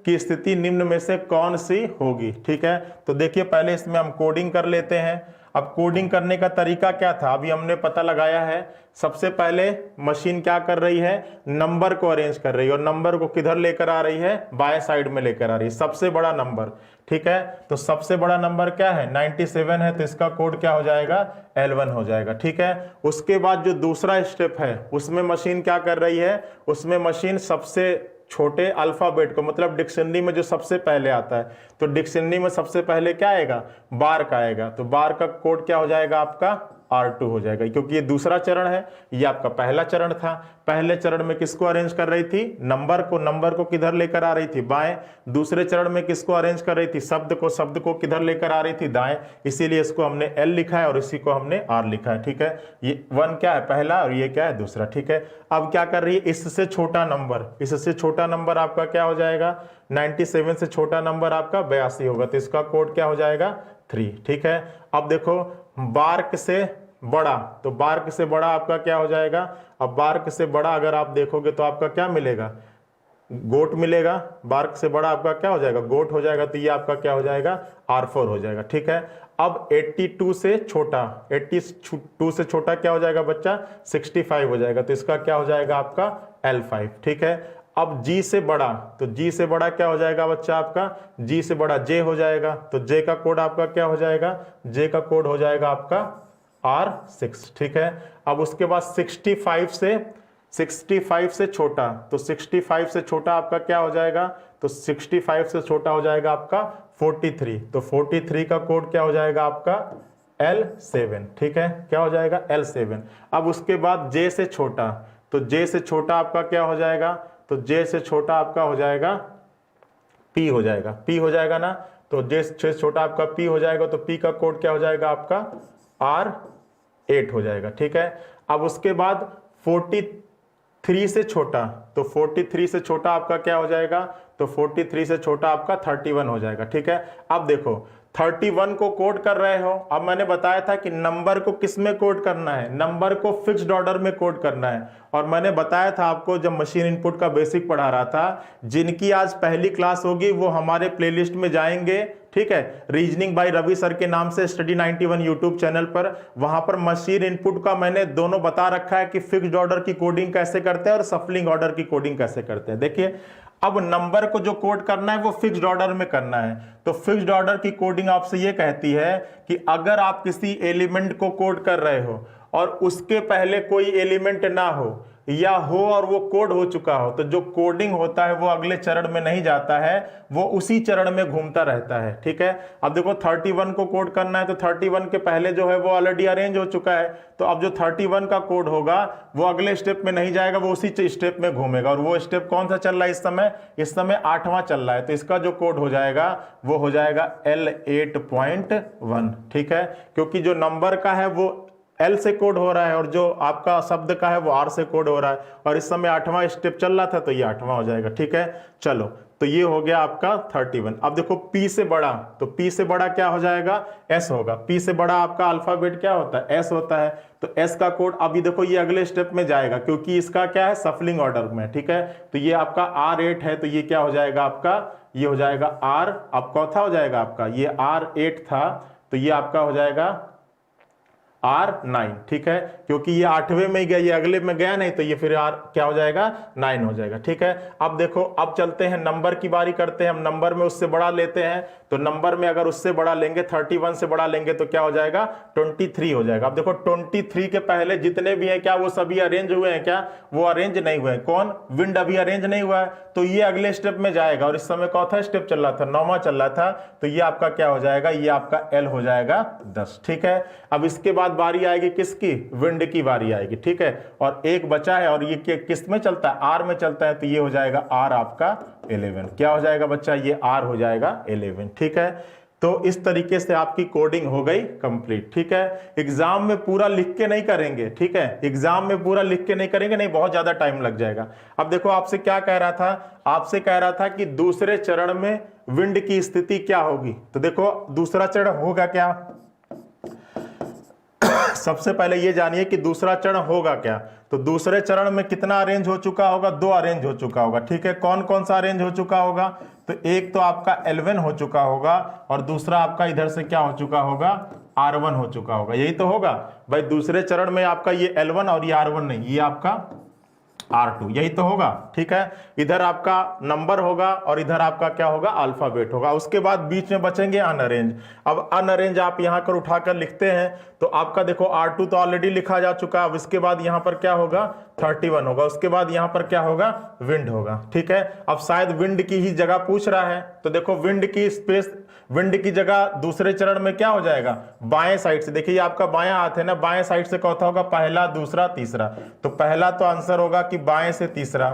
की स्थिति निम्न में से कौन सी होगी। ठीक है, तो देखिए पहले इसमें हम कोडिंग कर लेते हैं। अब कोडिंग करने का तरीका क्या था, अभी हमने पता लगाया है। सबसे पहले मशीन क्या कर रही है, नंबर को अरेंज कर रही है, और नंबर को किधर लेकर आ रही है, बाएं साइड में लेकर आ रही है, सबसे बड़ा नंबर। ठीक है, तो सबसे बड़ा नंबर क्या है, 97 है, तो इसका कोड क्या हो जाएगा, L1 हो जाएगा। ठीक है, उसके बाद जो दूसरा स्टेप है उसमें मशीन क्या कर रही है, उसमें मशीन सबसे छोटे अल्फाबेट को, मतलब डिक्शनरी में जो सबसे पहले आता है, तो डिक्शनरी में सबसे पहले क्या आएगा, बार का आएगा, तो बार का कोड क्या हो जाएगा आपका, R2 हो जाएगा, क्योंकि ये दूसरा चरण है, ये आपका पहला चरण था। पहले चरण में किसको अरेंज कर रही थी, नंबर को किधर लेकर आ रही थी, बाएं। दूसरे चरण में किसको अरेंज कर रही थी, शब्द को किधर लेकर आ रही थी, दाएं। इसीलिए इसको हमने L लिखा है और इसी को हमने R लिखा है। ठीक है, ये 1 क्या है, पहला, और ये क्या है, दूसरा। ठीक है, अब क्या कर रही है, इससे छोटा नंबर आपका क्या हो जाएगा, 97 से छोटा नंबर आपका 82 होगा, तो इसका कोड क्या हो जाएगा, 3। ठीक है, अब देखो बार्क से बड़ा, तो बार्क से बड़ा आपका क्या हो जाएगा, अब बार्क से बड़ा अगर आप देखोगे तो आपका क्या मिलेगा, गोट मिलेगा। बार्क से बड़ा आपका क्या हो जाएगा, गोट हो जाएगा, तो ये आपका क्या हो जाएगा, R4 हो जाएगा। ठीक है, अब 82 से छोटा क्या हो जाएगा बच्चा, 65 हो जाएगा, तो इसका क्या हो जाएगा आपका L5। ठीक है, अब G से बड़ा, तो G से बड़ा क्या हो जाएगा बच्चा आपका, G से बड़ा J हो जाएगा, तो J का कोड आपका क्या हो जाएगा, J का कोड हो जाएगा आपका R6। ठीक है, अब उसके बाद 65 से छोटा, तो 65 से छोटा आपका क्या हो जाएगा, तो 65 से छोटा हो जाएगा आपका 43, तो 43 का कोड क्या हो जाएगा आपका L7। ठीक है, क्या हो जाएगा, L7। अब उसके बाद J से छोटा, तो J से छोटा आपका क्या हो जाएगा, तो J से छोटा आपका हो जाएगा P हो जाएगा ना, तो J से छोटा आपका P हो जाएगा, तो P का कोड क्या हो जाएगा आपका R8 हो जाएगा। ठीक है, अब उसके बाद 43 3 से छोटा, तो 43 से छोटा आपका क्या हो जाएगा, तो 43 से छोटा आपका 31 हो जाएगा। ठीक है, अब देखो 31 को कोड कर रहे हो। अब मैंने बताया था कि नंबर को किस में कोड करना है, नंबर को फिक्स्ड ऑर्डर में कोड करना है। और मैंने बताया था आपको जब मशीन इनपुट का बेसिक पढ़ा रहा था, जिनकी आज पहली क्लास होगी वो हमारे प्लेलिस्ट में जाएंगे। ठीक है, रीजनिंग बाय रवि सर के नाम से स्टडी 91 यूट्यूब चैनल पर, वहां पर मशीन इनपुट का मैंने दोनों बता रखा है कि फिक्स्ड ऑर्डर की कोडिंग कैसे करते हैं और सफलिंग ऑर्डर की कोडिंग कैसे करते हैं। देखिए अब नंबर को जो कोड करना है वो फिक्स्ड ऑर्डर में करना है। तो फिक्स्ड ऑर्डर की कोडिंग आपसे ये कहती है कि अगर आप किसी एलिमेंट को कोड कर रहे हो और उसके पहले कोई एलिमेंट ना हो या हो और वो कोड हो चुका हो, तो जो कोडिंग होता है वो अगले चरण में नहीं जाता है, वो उसी चरण में घूमता रहता है। ठीक है, अब देखो 31 को कोड करना है, तो 31 के पहले जो है वो ऑलरेडी अरेंज हो चुका है, तो अब जो 31 का कोड होगा वो अगले स्टेप में नहीं जाएगा, वो उसी स्टेप में घूमेगा। और वो स्टेप कौन सा चल रहा है इस समय, इस समय 8वां चल रहा है, तो इसका जो कोड हो जाएगा वो हो जाएगा L8.1। ठीक है, क्योंकि जो नंबर का है वो L से कोड हो रहा है और जो आपका शब्द का है वो R से कोड हो रहा है, और इस समय 8वां स्टेप चल रहा था, तो ये 8वां हो जाएगा। ठीक है, चलो तो ये हो गया आपका 31। अब देखो P से बड़ा, तो P से बड़ा क्या हो जाएगा, S होगा। P से बड़ा आपका अल्फाबेट क्या होता है, S होता है, तो S का कोड अभी देखो ये अगले स्टेप में जाएगा क्योंकि इसका क्या है, सफलिंग ऑर्डर में। ठीक है, तो ये आपका R8 है, तो ये क्या हो जाएगा आपका, ये हो जाएगा R, अब कौथा हो जाएगा आपका, ये R8 था, तो ये आपका हो जाएगा R9। ठीक है, क्योंकि ये 8वें में गया, ये अगले में गया नहीं, तो ये फिर R क्या हो जाएगा, 9 हो जाएगा। ठीक है, अब देखो अब चलते हैं नंबर की बारी करते हैं। हम नंबर में उससे बड़ा लेते हैं, तो नंबर में अगर उससे बड़ा लेंगे 31 से बड़ा लेंगे तो क्या हो जाएगा, 23 हो जाएगा। अब देखो 23 के पहले जितने भी हैं क्या वो सभी अरेंज हुए हैं क्या, वो अरेंज नहीं हुए हैं। कौन, विंड अभी अरेंज नहीं हुआ है, तो ये अगले स्टेप में जाएगा, और इस समय कौथा स्टेप चल रहा था, 9वां चल रहा था, तो ये आपका क्या हो जाएगा, ये आपका L हो जाएगा 10। ठीक है, अब इसके बाद बारी आएगी किसकी, विंड की बारी आएगी। ठीक है, और एक बचा है और ये किस में चलता है, R में चलता है, तो ये हो जाएगा R आपका 11। क्या हो जाएगा बच्चा, ये R हो जाएगा 11। ठीक है, तो इस तरीके से आपकी कोडिंग हो गई कंप्लीट। ठीक है, एग्जाम में पूरा लिख के नहीं करेंगे। ठीक है, एग्जाम में पूरा लिख के नहीं करेंगे, नहीं बहुत ज्यादा टाइम लग जाएगा। अब देखो आपसे क्या कह रहा था, आपसे कह रहा था कि दूसरे चरण में विंड की स्थिति क्या होगी। तो देखो दूसरा चरण होगा क्या, सबसे पहले ये जानिए कि दूसरा चरण होगा क्या। तो दूसरे चरण में कितना अरेंज हो चुका होगा, 2 अरेंज हो चुका होगा। ठीक है, कौन कौन सा अरेंज हो चुका होगा, तो एक तो आपका L1 हो चुका होगा और दूसरा आपका इधर से क्या हो चुका होगा, R1 हो चुका होगा। यही तो होगा भाई, दूसरे चरण में आपका ये L1 और ये R1 नहीं, ये आपका R2, यही तो होगा। ठीक है, इधर आपका नंबर होगा और इधर आपका क्या होगा, अल्फाबेट होगा। उसके बाद बीच में बचेंगे अनअरेंज। अब अनअरेंज आप यहां कर उठाकर लिखते हैं, तो आपका देखो R2 तो ऑलरेडी लिखा जा चुका। अब इसके बाद यहां पर क्या होगा, 31 होगा। उसके बाद यहां पर क्या होगा, विंड होगा। ठीक है, अब शायद विंड की ही जगह पूछ रहा है, तो देखो विंड की स्पेस, विंड की जगह दूसरे चरण में क्या हो जाएगा, बाएं साइड से। देखिए आपका बायां हाथ है ना, बाएं साइड से कौथा होगा, पहला दूसरा तीसरा। तो पहला तो आंसर होगा कि बाएं से तीसरा,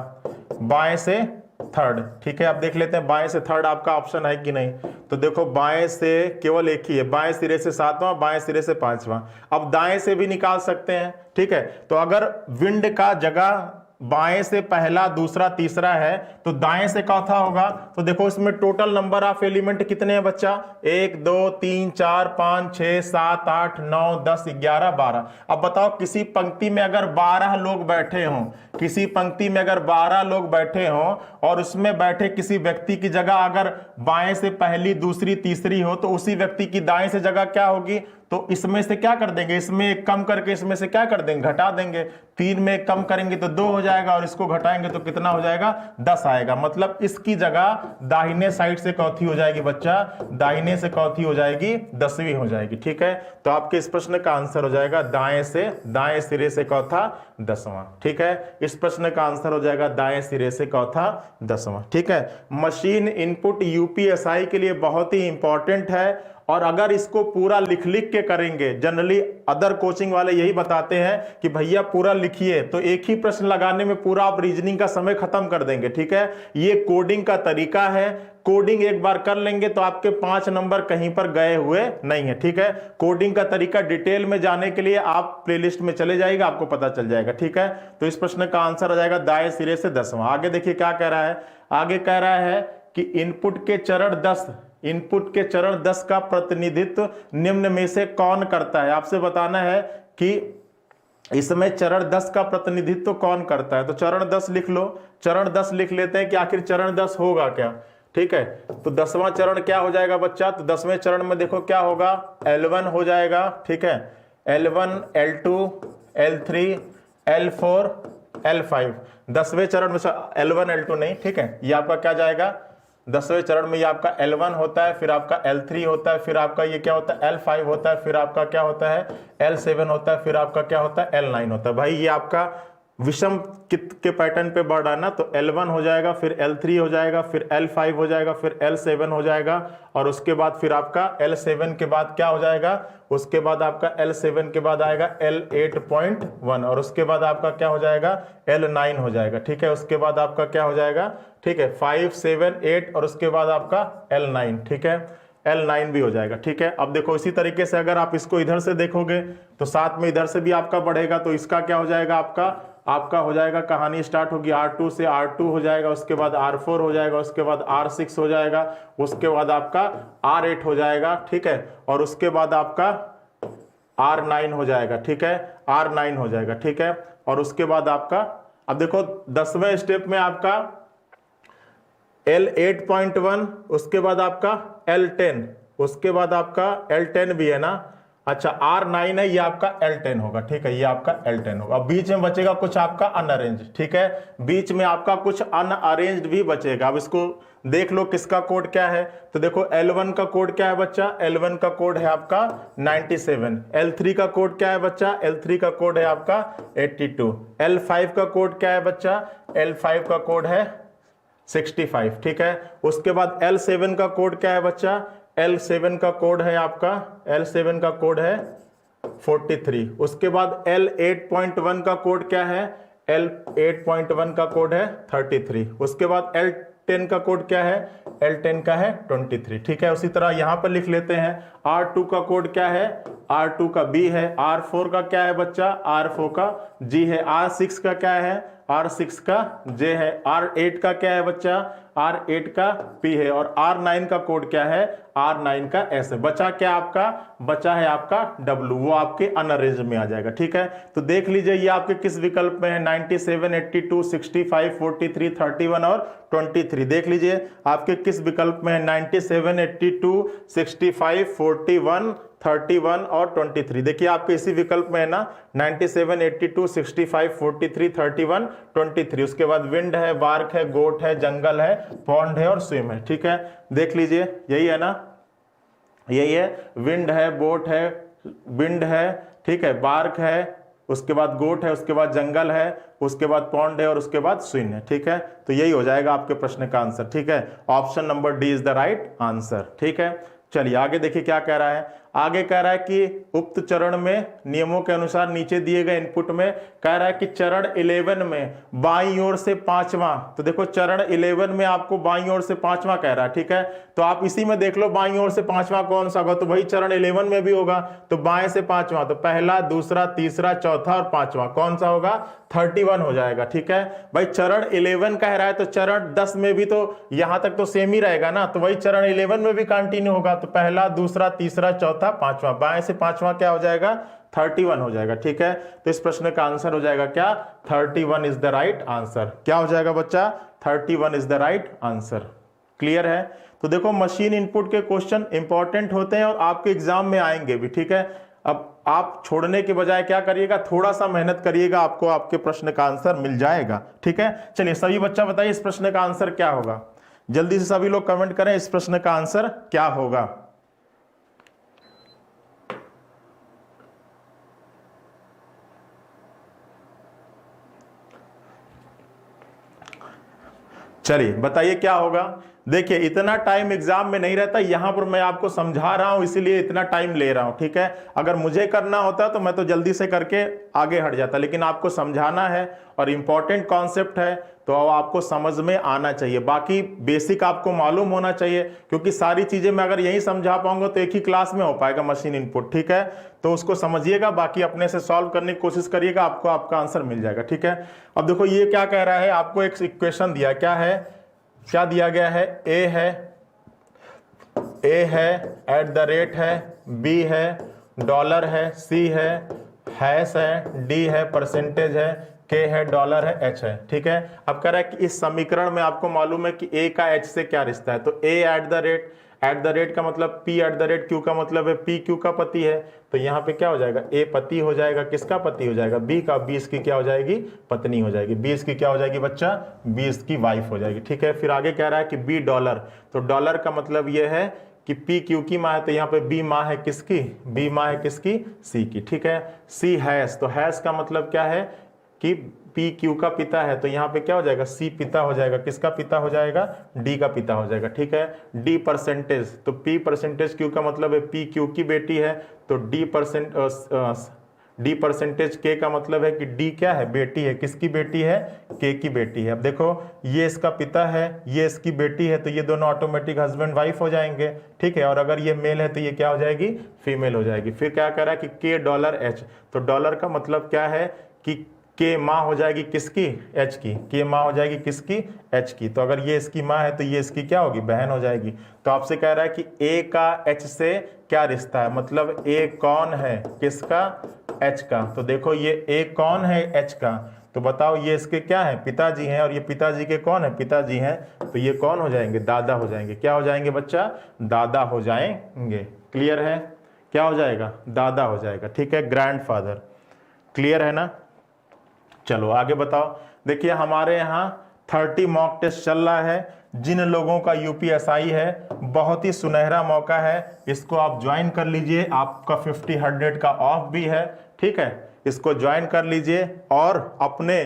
बाएं से थर्ड। ठीक है, अब देख लेते हैं बाएं से थर्ड आपका ऑप्शन है कि नहीं। तो देखो बाएं से केवल एक ही है, बाएं सिरे से 7वां, बाएं सिरे से 5वां। अब दाएं से भी निकाल सकते हैं। ठीक है, तो अगर विंड का जगह बाएं से पहला दूसरा तीसरा है तो दाएं से कौथा होगा। तो देखो इसमें टोटल नंबर ऑफ एलिमेंट कितने हैं बच्चा, 1 2 3 4 5 6 7 8 9 10 11 12। अब बताओ किसी पंक्ति में अगर 12 लोग बैठे हों, किसी पंक्ति में अगर 12 लोग बैठे हों और उसमें बैठे किसी व्यक्ति की जगह अगर बाएं से पहली दूसरी तीसरी हो, तो उसी व्यक्ति की दाएं से जगह क्या होगी, तो इसमें से क्या कर देंगे, इसमें एक कम करके इसमें से क्या कर देंगे, घटा देंगे। 3 में एक कम करेंगे तो 2 हो जाएगा और इसको घटाएंगे तो कितना हो जाएगा, 10 आएगा। मतलब इसकी जगह दाहिने साइड से कौथी हो जाएगी बच्चा, दाहिने से कौथी हो जाएगी, 10वीं हो जाएगी। ठीक है, तो आपके इस प्रश्न का आंसर हो जाएगा दाएं से, दाएं सिरे से कौथा 10वां। ठीक है, इस प्रश्न का आंसर हो जाएगा दाएं सिरे से कौथा 10वां। ठीक है, मशीन इनपुट यूपीएसआई के लिए बहुत ही इंपॉर्टेंट है, और अगर इसको पूरा लिख लिख के करेंगे, जनरली अदर कोचिंग वाले यही बताते हैं कि भैया पूरा लिखिए, तो एक ही प्रश्न लगाने में पूरा आप रीजनिंग का समय खत्म कर देंगे। ठीक है, ये कोडिंग का तरीका है, कोडिंग एक बार कर लेंगे तो आपके 5 नंबर कहीं पर गए हुए नहीं है, ठीक है। कोडिंग का तरीका डिटेल में जाने के लिए आप प्लेलिस्ट में चले जाइएगा, आपको पता चल जाएगा, ठीक है। तो इस प्रश्न का आंसर आ जाएगा दाएं सिरे से 10वां। आगे देखिए क्या कह रहा है, आगे कह रहा है कि इनपुट के चरण 10 का प्रतिनिधित्व निम्न में से कौन करता है। आपसे बताना है कि इसमें चरण 10 का प्रतिनिधित्व कौन करता है। तो चरण 10 लिख लो, चरण 10 लिख लेते हैं कि आखिर चरण 10 होगा क्या, ठीक है। तो 10वां चरण क्या हो जाएगा बच्चा, तो 10वें चरण में देखो क्या होगा, L1 हो जाएगा, ठीक है। L1, L2, L3, L4, L5। 10वें चरण में L1 L2 नहीं, ठीक है, ये आपका क्या जाएगा 10वें चरण में, ये आपका L1 होता है, फिर आपका L3 होता है, फिर आपका ये क्या होता है L5 होता है, फिर आपका क्या होता है L7 होता है, फिर आपका क्या होता है L9 होता है। भाई ये आपका विषम के पैटर्न पे बढ़ रहा है ना, तो L1 हो जाएगा, फिर L3 हो जाएगा, फिर L5 हो जाएगा, फिर L7 हो जाएगा, और उसके बाद फिर आपका L7 के बाद क्या हो जाएगा, उसके बाद आपका L7 के बाद आएगा L8.1, और उसके बाद आपका क्या हो जाएगा L9 हो जाएगा, ठीक है। उसके बाद आपका क्या हो जाएगा, ठीक है 5, 7, 8, और उसके बाद आपका L9, ठीक है, L9 भी हो जाएगा, ठीक है। अब देखो इसी तरीके से अगर आप इसको इधर से देखोगे तो साथ में इधर से भी आपका बढ़ेगा, तो इसका क्या हो जाएगा, आपका हो जाएगा, कहानी स्टार्ट होगी R2 से, R2 हो जाएगा, उसके बाद R4 हो जाएगा, उसके बाद R6 हो जाएगा, उसके बाद आपका R8 हो जाएगा, ठीक है, और उसके बाद आपका R9 हो जाएगा, ठीक है, R9 हो जाएगा, ठीक है। और उसके बाद आपका, अब देखो 10वें स्टेप में आपका L8.1, उसके बाद आपका L10, उसके बाद आपका L10 भी है ना, अच्छा R9 है, ये आपका L10 होगा, ठीक है, ये आपका L10 होगा। बीच में बचेगा कुछ आपका अनअरेंज, ठीक है, बीच में आपका कुछ अनअरेंज्ड भी बचेगा। अब इसको देख लो किसका कोड क्या है, तो देखो L1 का कोड क्या है बच्चा, L1 का कोड है आपका 97, L3 का कोड क्या है बच्चा, L3 का कोड है आपका 82, L5 का कोड क्या है बच्चा, L5 का कोड है 65, ठीक है। उसके बाद L7 का कोड क्या है बच्चा, L7 का कोड है आपका, L7 का कोड है 43। उसके बाद L8.1 का कोड क्या है, L8.1 का कोड है 33। उसके बाद L10 का कोड क्या है, L10 का है 23, ठीक है। उसी तरह यहां पर लिख लेते हैं R2 का कोड क्या है, R2 का B है, R4 का क्या है बच्चा, R4 का G है, R6 का क्या है, R6 का J है, R8 का क्या है बच्चा, R8 का P है, और R9 का कोड क्या है, R9 का S है। बचा क्या आपका, बचा है आपका W, वो आपके अनअरेंज में आ जाएगा, ठीक है। तो देख लीजिए ये आपके किस विकल्प में है, 97, 82, 65, 43, 31 और 23। देख लीजिए आपके किस विकल्प में है, 97, 82, 65, 41, 31 और 23। देखिए आपके इसी विकल्प में है ना, 97, 82, 65, 43, 31, 23। उसके बाद विंड है, बार्क है, गोट है, जंगल है, पॉन्ड है और स्विम है, ठीक है। देख लीजिए यही है ना, यही है, विंड है, बोट है, विंड है, ठीक है, बार्क है, उसके बाद गोट है, उसके बाद जंगल है, उसके बाद पॉन्ड है और उसके बाद स्विम है, ठीक है। तो यही हो जाएगा आपके प्रश्न का आंसर, ठीक है। Option number D is the right answer, ठीक है। चलिए आगे देखिए क्या कह रहा है, आगे कह रहा है कि उक्त चरण में नियमों के अनुसार नीचे दिए गए इनपुट में कह रहा है कि चरण 11 में बाईं ओर से 5वां, तो देखो चरण 11 में आपको बाईं ओर से 5वां कह रहा है, ठीक है। तो आप इसी में देख लो बाईं ओर से 5वां कौन सा होगा, तो वही चरण 11 में भी होगा, तो बाएं से 5वां, तो पहला, दूसरा, तीसरा, चौथा और 5वां कौन सा होगा, 31 हो जाएगा, ठीक है। भाई चरण 11 कह रहा है तो चरण 10 में भी तो यहां तक तो सेम ही रहेगा ना, तो वही चरण 11 में भी कंटिन्यू होगा, तो पहला, दूसरा, तीसरा, चौथा, 5वां, बाएं से 5वां क्या हो जाएगा, 31 हो जाएगा, ठीक है। तो इस प्रश्न का आंसर हो जाएगा क्या, 31 इज द राइट आंसर। क्या हो जाएगा बच्चा, 31 is the right answer. Clear है। तो देखो मशीन इनपुट के क्वेश्चन इंपॉर्टेंट होते हैं और आपके एग्जाम में आएंगे भी, ठीक है। अब आप छोड़ने के बजाय क्या करिएगा, थोड़ा सा मेहनत करिएगा, आपको आपके प्रश्न का आंसर मिल जाएगा, ठीक है। चलिए सभी बच्चा बताइए इस प्रश्न का आंसर क्या होगा, जल्दी से सभी लोग कमेंट करें इस प्रश्न का आंसर क्या होगा। चलिए बताइए क्या होगा। देखिए इतना टाइम एग्जाम में नहीं रहता, यहां पर मैं आपको समझा रहा हूं इसीलिए इतना टाइम ले रहा हूं, ठीक है। अगर मुझे करना होता तो मैं तो जल्दी से करके आगे हट जाता, लेकिन आपको समझाना है और इंपॉर्टेंट कॉन्सेप्ट है तो अब आपको समझ में आना चाहिए, बाकी बेसिक आपको मालूम होना चाहिए, क्योंकि सारी चीजें मैं अगर यही समझा पाऊंगा तो एक ही क्लास में हो पाएगा मशीन इनपुट, ठीक है। तो उसको समझिएगा, बाकी अपने से सॉल्व करने की कोशिश करिएगा, आपको आपका आंसर मिल जाएगा, ठीक है। अब देखो ये क्या कह रहा है, आपको एक इक्वेशन दिया, क्या है, क्या दिया गया है, ए है, एट द रेट है, बी है, डॉलर है, सी है, हैश है, डी है, परसेंटेज है, के है, डॉलर है, एच है, ठीक है। अब कह रहा है कि इस समीकरण में आपको मालूम है कि ए का एच से क्या रिश्ता है, तो ए एट द रेट का मतलब P at the rate Q का मतलब है पी क्यू का पति है, तो यहाँ पे क्या हो जाएगा, ए पति हो जाएगा, किसका पति हो जाएगा, बी का, बी इसकी क्या हो जाएगी, पत्नी हो जाएगी, बी इसकी क्या हो जाएगी बच्चा, बी इसकी वाइफ हो जाएगी, ठीक है। फिर आगे कह रहा है कि बी डॉलर, तो डॉलर का मतलब ये है कि पी क्यू की माँ है, तो यहाँ पे बी माँ है किसकी, बी माँ है किसकी, सी की, ठीक है। सी हैश, तो हैश का मतलब क्या है कि पी क्यू का पिता है, तो यहाँ पे क्या हो जाएगा, सी पिता हो जाएगा, किसका पिता हो जाएगा, डी का पिता हो जाएगा, ठीक है। डी परसेंटेज, तो पी परसेंटेज क्यू का मतलब है पी क्यू की बेटी है, तो डी परसेंटेज के का मतलब है कि डी क्या है, बेटी है, किसकी बेटी है, के की बेटी है। अब देखो ये इसका पिता है, ये इसकी बेटी है, तो ये दोनों ऑटोमेटिक हस्बैंड वाइफ हो जाएंगे, ठीक है। और अगर ये मेल है तो ये क्या हो जाएगी, फीमेल हो जाएगी। फिर क्या कह रहा है कि के डॉलर एच, तो डॉलर का मतलब क्या है कि के माँ हो जाएगी किसकी, एच की, के माँ हो जाएगी किसकी, एच की, तो अगर ये इसकी माँ है तो ये इसकी क्या होगी, बहन हो जाएगी। तो आपसे कह रहा है कि ए का एच से क्या रिश्ता है, मतलब ए कौन है, किसका, एच का। तो देखो ये ए कौन है, एच का, तो बताओ ये इसके क्या है, पिताजी हैं, और ये पिताजी के कौन है, पिताजी हैं, तो ये कौन हो जाएंगे, दादा हो जाएंगे, क्या हो जाएंगे बच्चा, दादा हो जाएंगे। क्लियर है, क्या हो जाएगा, दादा हो जाएगा, ठीक है, ग्रैंडफादर। क्लियर है ना। चलो आगे बताओ। देखिए हमारे यहाँ 30 मॉक टेस्ट चल रहा है, जिन लोगों का यूपीएसआई है बहुत ही सुनहरा मौका है, इसको आप ज्वाइन कर लीजिए, आपका 50-100 का ऑफ भी है, ठीक है। इसको ज्वाइन कर लीजिए और अपने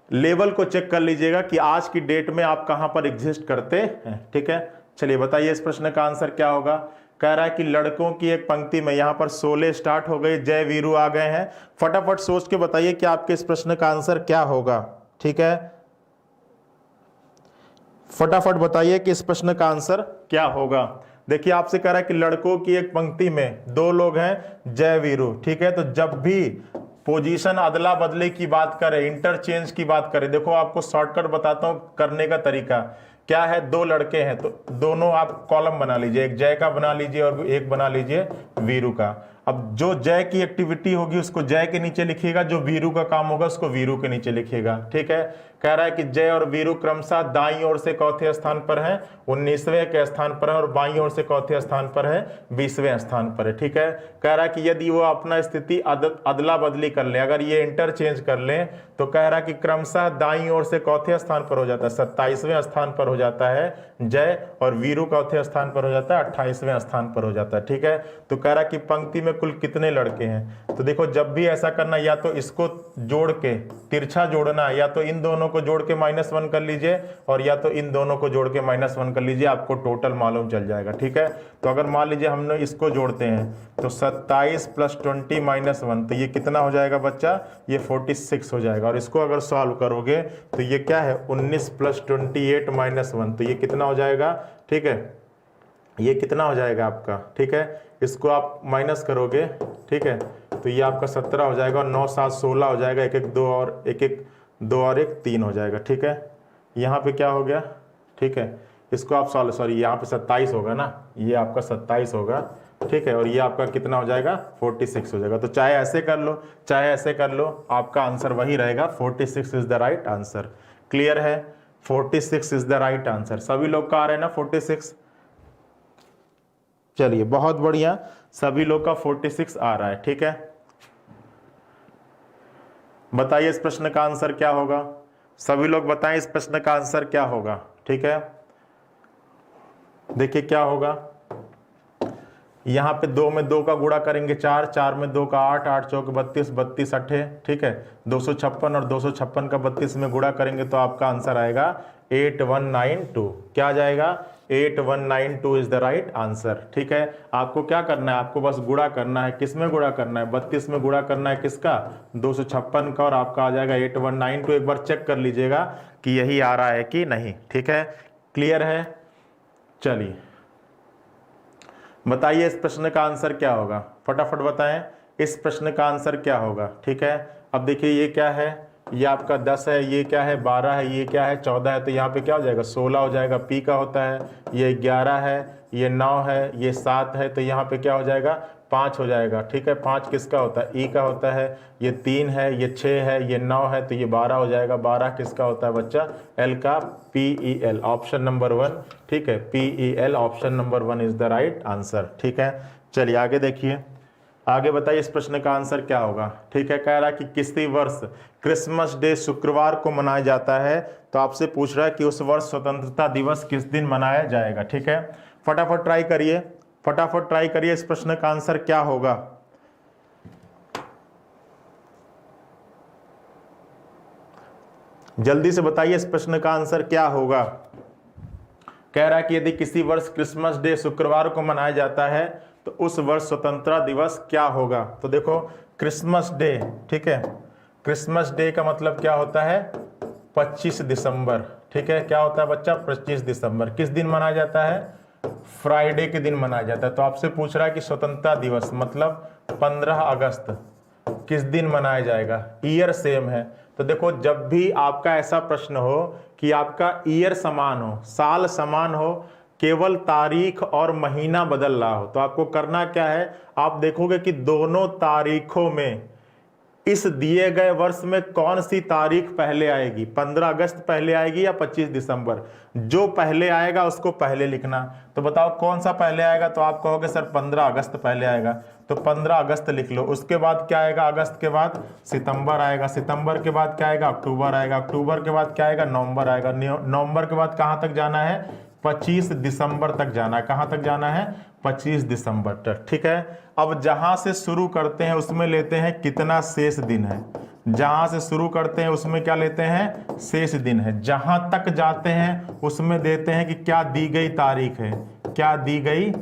लेवल को चेक कर लीजिएगा कि आज की डेट में आप कहां पर एग्जिस्ट करते हैं, ठीक है। चलिए बताइए इस प्रश्न का आंसर क्या होगा। कह रहा है कि लड़कों की एक पंक्ति में, यहां पर 16 स्टार्ट हो गए, जय वीरू आ गए हैं। फटाफट सोच के बताइए कि आपके इस प्रश्न का आंसर क्या होगा, ठीक है। फटाफट बताइए कि इस प्रश्न का आंसर क्या होगा। देखिए आपसे कह रहा है कि लड़कों की एक पंक्ति में 2 लोग हैं, जय वीरू, ठीक है। तो जब भी पोजीशन अदला बदले की बात करें, इंटरचेंज की बात करें, देखो आपको शॉर्टकट बताता हूं करने का तरीका क्या है। 2 लड़के हैं तो दोनों आप कॉलम बना लीजिए, एक जय का बना लीजिए और एक बना लीजिए वीरू का। अब जो जय की एक्टिविटी होगी उसको जय के नीचे लिखिएगा, जो वीरू का काम होगा उसको वीरू के नीचे लिखिएगा, ठीक है। कह रहा है कि जय और वीरू क्रमशः दाईं ओर से चौथे स्थान पर है, 19वें के स्थान पर है, और बाईं ओर से चौथे स्थान पर है, 20वें स्थान पर है, ठीक है। कह रहा है कि यदि वो अपना स्थिति अदला बदली कर ले, अगर ये इंटरचेंज कर ले, तो कह रहा है कि क्रमशः दाईं ओर से चौथे स्थान पर हो जाता है, 27वें स्थान पर हो जाता है जय, और वीरू चौथे स्थान पर हो जाता है, 28वें स्थान पर हो जाता है, ठीक है। तो कह रहा है कि पंक्ति में कुल कितने लड़के हैं। तो देखो जब भी ऐसा करना, या तो इसको जोड़ के तिरछा जोड़ना, या तो इन दोनों को जोड़ के -1 कर लीजिए, और या तो इन दोनों को जोड़ के -1 कर लीजिए, आपको टोटल मालूम चल जाएगा, ठीक है। तो अगर मान लीजिए हमने इसको जोड़ते हैं तो 27 + 20 -1, तो ये कितना हो जाएगा बच्चा, ये 46 हो जाएगा। और इसको अगर सॉल्व करोगे तो ये क्या है, 19 + 28 -1, तो ये कितना हो जाएगा, ठीक है, ये कितना हो जाएगा आपका, ठीक है। इसको आप माइनस करोगे, ठीक है, तो ये आपका 17 हो जाएगा, और 9 7 16 हो जाएगा, 1 1 2 और 1 1 2 और 1 3 हो जाएगा, ठीक है। यहाँ पे क्या हो गया, ठीक है, इसको आप सॉरी यहाँ पे 27 होगा ना, ये आपका 27 होगा, ठीक है, और ये आपका कितना हो जाएगा, 46 हो जाएगा। तो चाहे ऐसे कर लो चाहे ऐसे कर लो, आपका आंसर वही रहेगा, 46 is the right answer. Clear है, 46 इज द राइट आंसर। सभी लोग का आ रहे हैं ना 46। चलिए बहुत बढ़िया, सभी लोग का 46 आ रहा है, ठीक है। बताइए इस प्रश्न का आंसर क्या होगा, सभी लोग बताएं इस प्रश्न का आंसर क्या होगा, ठीक है। देखिए क्या होगा, यहां पे 2 में 2 का गुणा करेंगे 4, 4 में 2 का 8, 8 चौक 32, 32 अठे, ठीक है, 256, और 256 का 32 में गुणा करेंगे तो आपका आंसर आएगा 8192। क्या आ जाएगा, 8192 इज द राइट आंसर। ठीक है, आपको क्या करना है, आपको बस गुणा करना है। किस में गुणा करना है, 32 में गुणा करना है, किसका, 256 का, और आपका आ जाएगा 8192। एक बार चेक कर लीजिएगा कि यही आ रहा है कि नहीं। ठीक है, क्लियर है। चलिए बताइए इस प्रश्न का आंसर क्या होगा, फटाफट बताएं इस प्रश्न का आंसर क्या होगा। ठीक है, अब देखिए ये क्या है, ये आपका 10 है, ये क्या है 12 है, ये क्या है 14 है, तो यहाँ पे क्या हो जाएगा 16 हो जाएगा, पी का होता है। ये 11 है, ये 9 है, ये 7 है, तो यहाँ पे क्या हो जाएगा 5 हो जाएगा। ठीक है, 5 किसका होता है, ई का होता है। ये 3 है, ये 6 है, ये 9 है, तो ये 12 हो जाएगा। 12 किसका होता है बच्चा, एल का, PEL, ऑप्शन नंबर 1। ठीक है, PEL option number 1 is the right answer. ठीक है, चलिए आगे देखिए, आगे बताइए इस प्रश्न का आंसर क्या होगा। ठीक है, कह रहा है कि किसी वर्ष क्रिसमस डे शुक्रवार को मनाया जाता है, तो आपसे पूछ रहा है कि उस वर्ष स्वतंत्रता दिवस किस दिन मनाया जाएगा। ठीक है, फटाफट ट्राई करिए, फटाफट ट्राई करिए इस प्रश्न का आंसर क्या होगा। जल्दी से बताइए इस प्रश्न का आंसर क्या होगा। कह रहा है कि यदि किसी वर्ष क्रिसमस डे शुक्रवार को मनाया जाता है तो उस वर्ष स्वतंत्रता दिवस क्या होगा। तो देखो क्रिसमस डे, ठीक है, क्रिसमस डे का मतलब क्या होता है 25 दिसंबर। ठीक है, क्या होता है बच्चा 25 दिसंबर किस दिन मनाया जाता है, फ्राइडे के दिन मनाया जाता है। तो आपसे पूछ रहा है कि स्वतंत्रता दिवस मतलब 15 अगस्त किस दिन मनाया जाएगा, ईयर सेम है। तो देखो जब भी आपका ऐसा प्रश्न हो कि आपका ईयर समान हो, साल समान हो, केवल तारीख और महीना बदल रहा हो, तो आपको करना क्या है, आप देखोगे कि दोनों तारीखों में इस दिए गए वर्ष में कौन सी तारीख पहले आएगी, 15 अगस्त पहले आएगी या 25 दिसंबर। जो पहले आएगा उसको पहले लिखना। तो बताओ कौन सा पहले आएगा, तो आप कहोगे सर 15 अगस्त पहले आएगा, तो 15 अगस्त लिख लो। उसके बाद क्या आएगा, अगस्त के बाद सितंबर आएगा, सितंबर के बाद क्या आएगा, अक्टूबर आएगा, अक्टूबर के बाद क्या आएगा, नवंबर आएगा, नवंबर के बाद कहां तक जाना है, 25 दिसंबर तक जाना है। कहां तक जाना है, 25 दिसंबर तक। ठीक है, अब जहां से शुरू करते हैं उसमें लेते हैं कितना शेष दिन है, जहां से शुरू करते हैं उसमें क्या लेते हैं, शेष दिन है। जहां तक जाते हैं उसमें देते हैं कि क्या दी गई तारीख है, क्या दी गई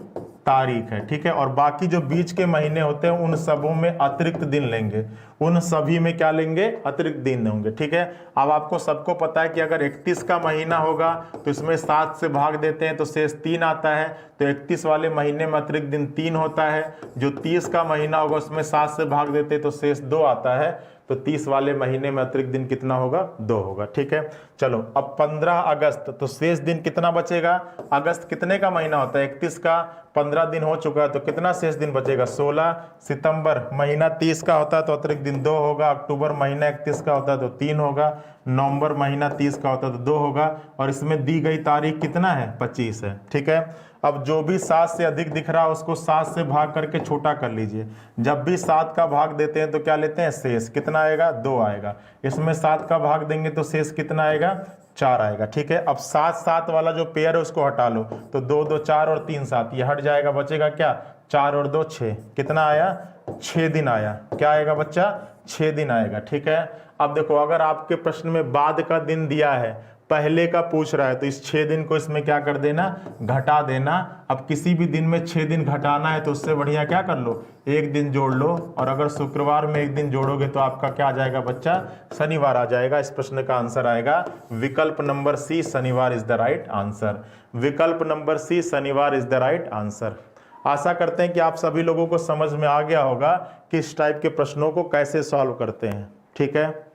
तारीख है। ठीक है, और बाकी जो बीच के महीने होते हैं उन सबों में अतिरिक्त दिन लेंगे, उन सभी में क्या लेंगे, अतिरिक्त दिन होंगे। ठीक है, अब आपको सबको पता है कि अगर 31 का महीना होगा तो इसमें 7 से भाग देते हैं तो शेष 3 आता है, तो 31 वाले महीने में अतिरिक्त दिन 3 होता है। जो 30 का महीना होगा उसमें 7 से भाग देते हैं तो शेष 2 आता है, तो 30 वाले महीने में अतिरिक्त दिन कितना होगा, 2 होगा। ठीक है, चलो अब 15 अगस्त, तो शेष दिन कितना बचेगा, अगस्त कितने का महीना होता है, 31 का, 15 दिन हो चुका है तो कितना शेष दिन बचेगा, 16। सितंबर महीना 30 का होता है तो अतिरिक्त दिन 2 होगा, अक्टूबर महीना 31 का होता है तो 3 होगा, नवंबर महीना 30 का होता है तो 2 होगा, और इसमें दी गई तारीख कितना है, 25 है। ठीक है, अब जो भी 7 से अधिक दिख रहा है उसको 7 से भाग करके छोटा कर लीजिए। जब भी 7 का भाग देते हैं तो क्या लेते हैं, शेष कितना आएगा, 2 आएगा। इसमें 7 का भाग देंगे तो शेष कितना आएगा, 4 आएगा। ठीक है, अब 7 वाला जो पेयर है उसको हटा लो, तो 2 2 4 और 3 7, ये हट जाएगा, बचेगा क्या, 4 और 2 6, कितना आया, 6 दिन आया। क्या आएगा बच्चा, 6 दिन आएगा। ठीक है, अब देखो अगर आपके प्रश्न में बाद का दिन दिया है, पहले का पूछ रहा है, तो इस 6 दिन को इसमें क्या कर देना, घटा देना। अब किसी भी दिन में 6 दिन घटाना है तो उससे बढ़िया क्या कर लो, 1 दिन जोड़ लो, और अगर शुक्रवार में 1 दिन जोड़ोगे तो आपका क्या आ जाएगा बच्चा, शनिवार आ जाएगा। इस प्रश्न का आंसर आएगा विकल्प नंबर सी, शनिवार इज द राइट आंसर। विकल्प नंबर सी, शनिवार इज द राइट आंसर। आशा करते हैं कि आप सभी लोगों को समझ में आ गया होगा कि इस टाइप के प्रश्नों को कैसे सॉल्व करते हैं। ठीक है,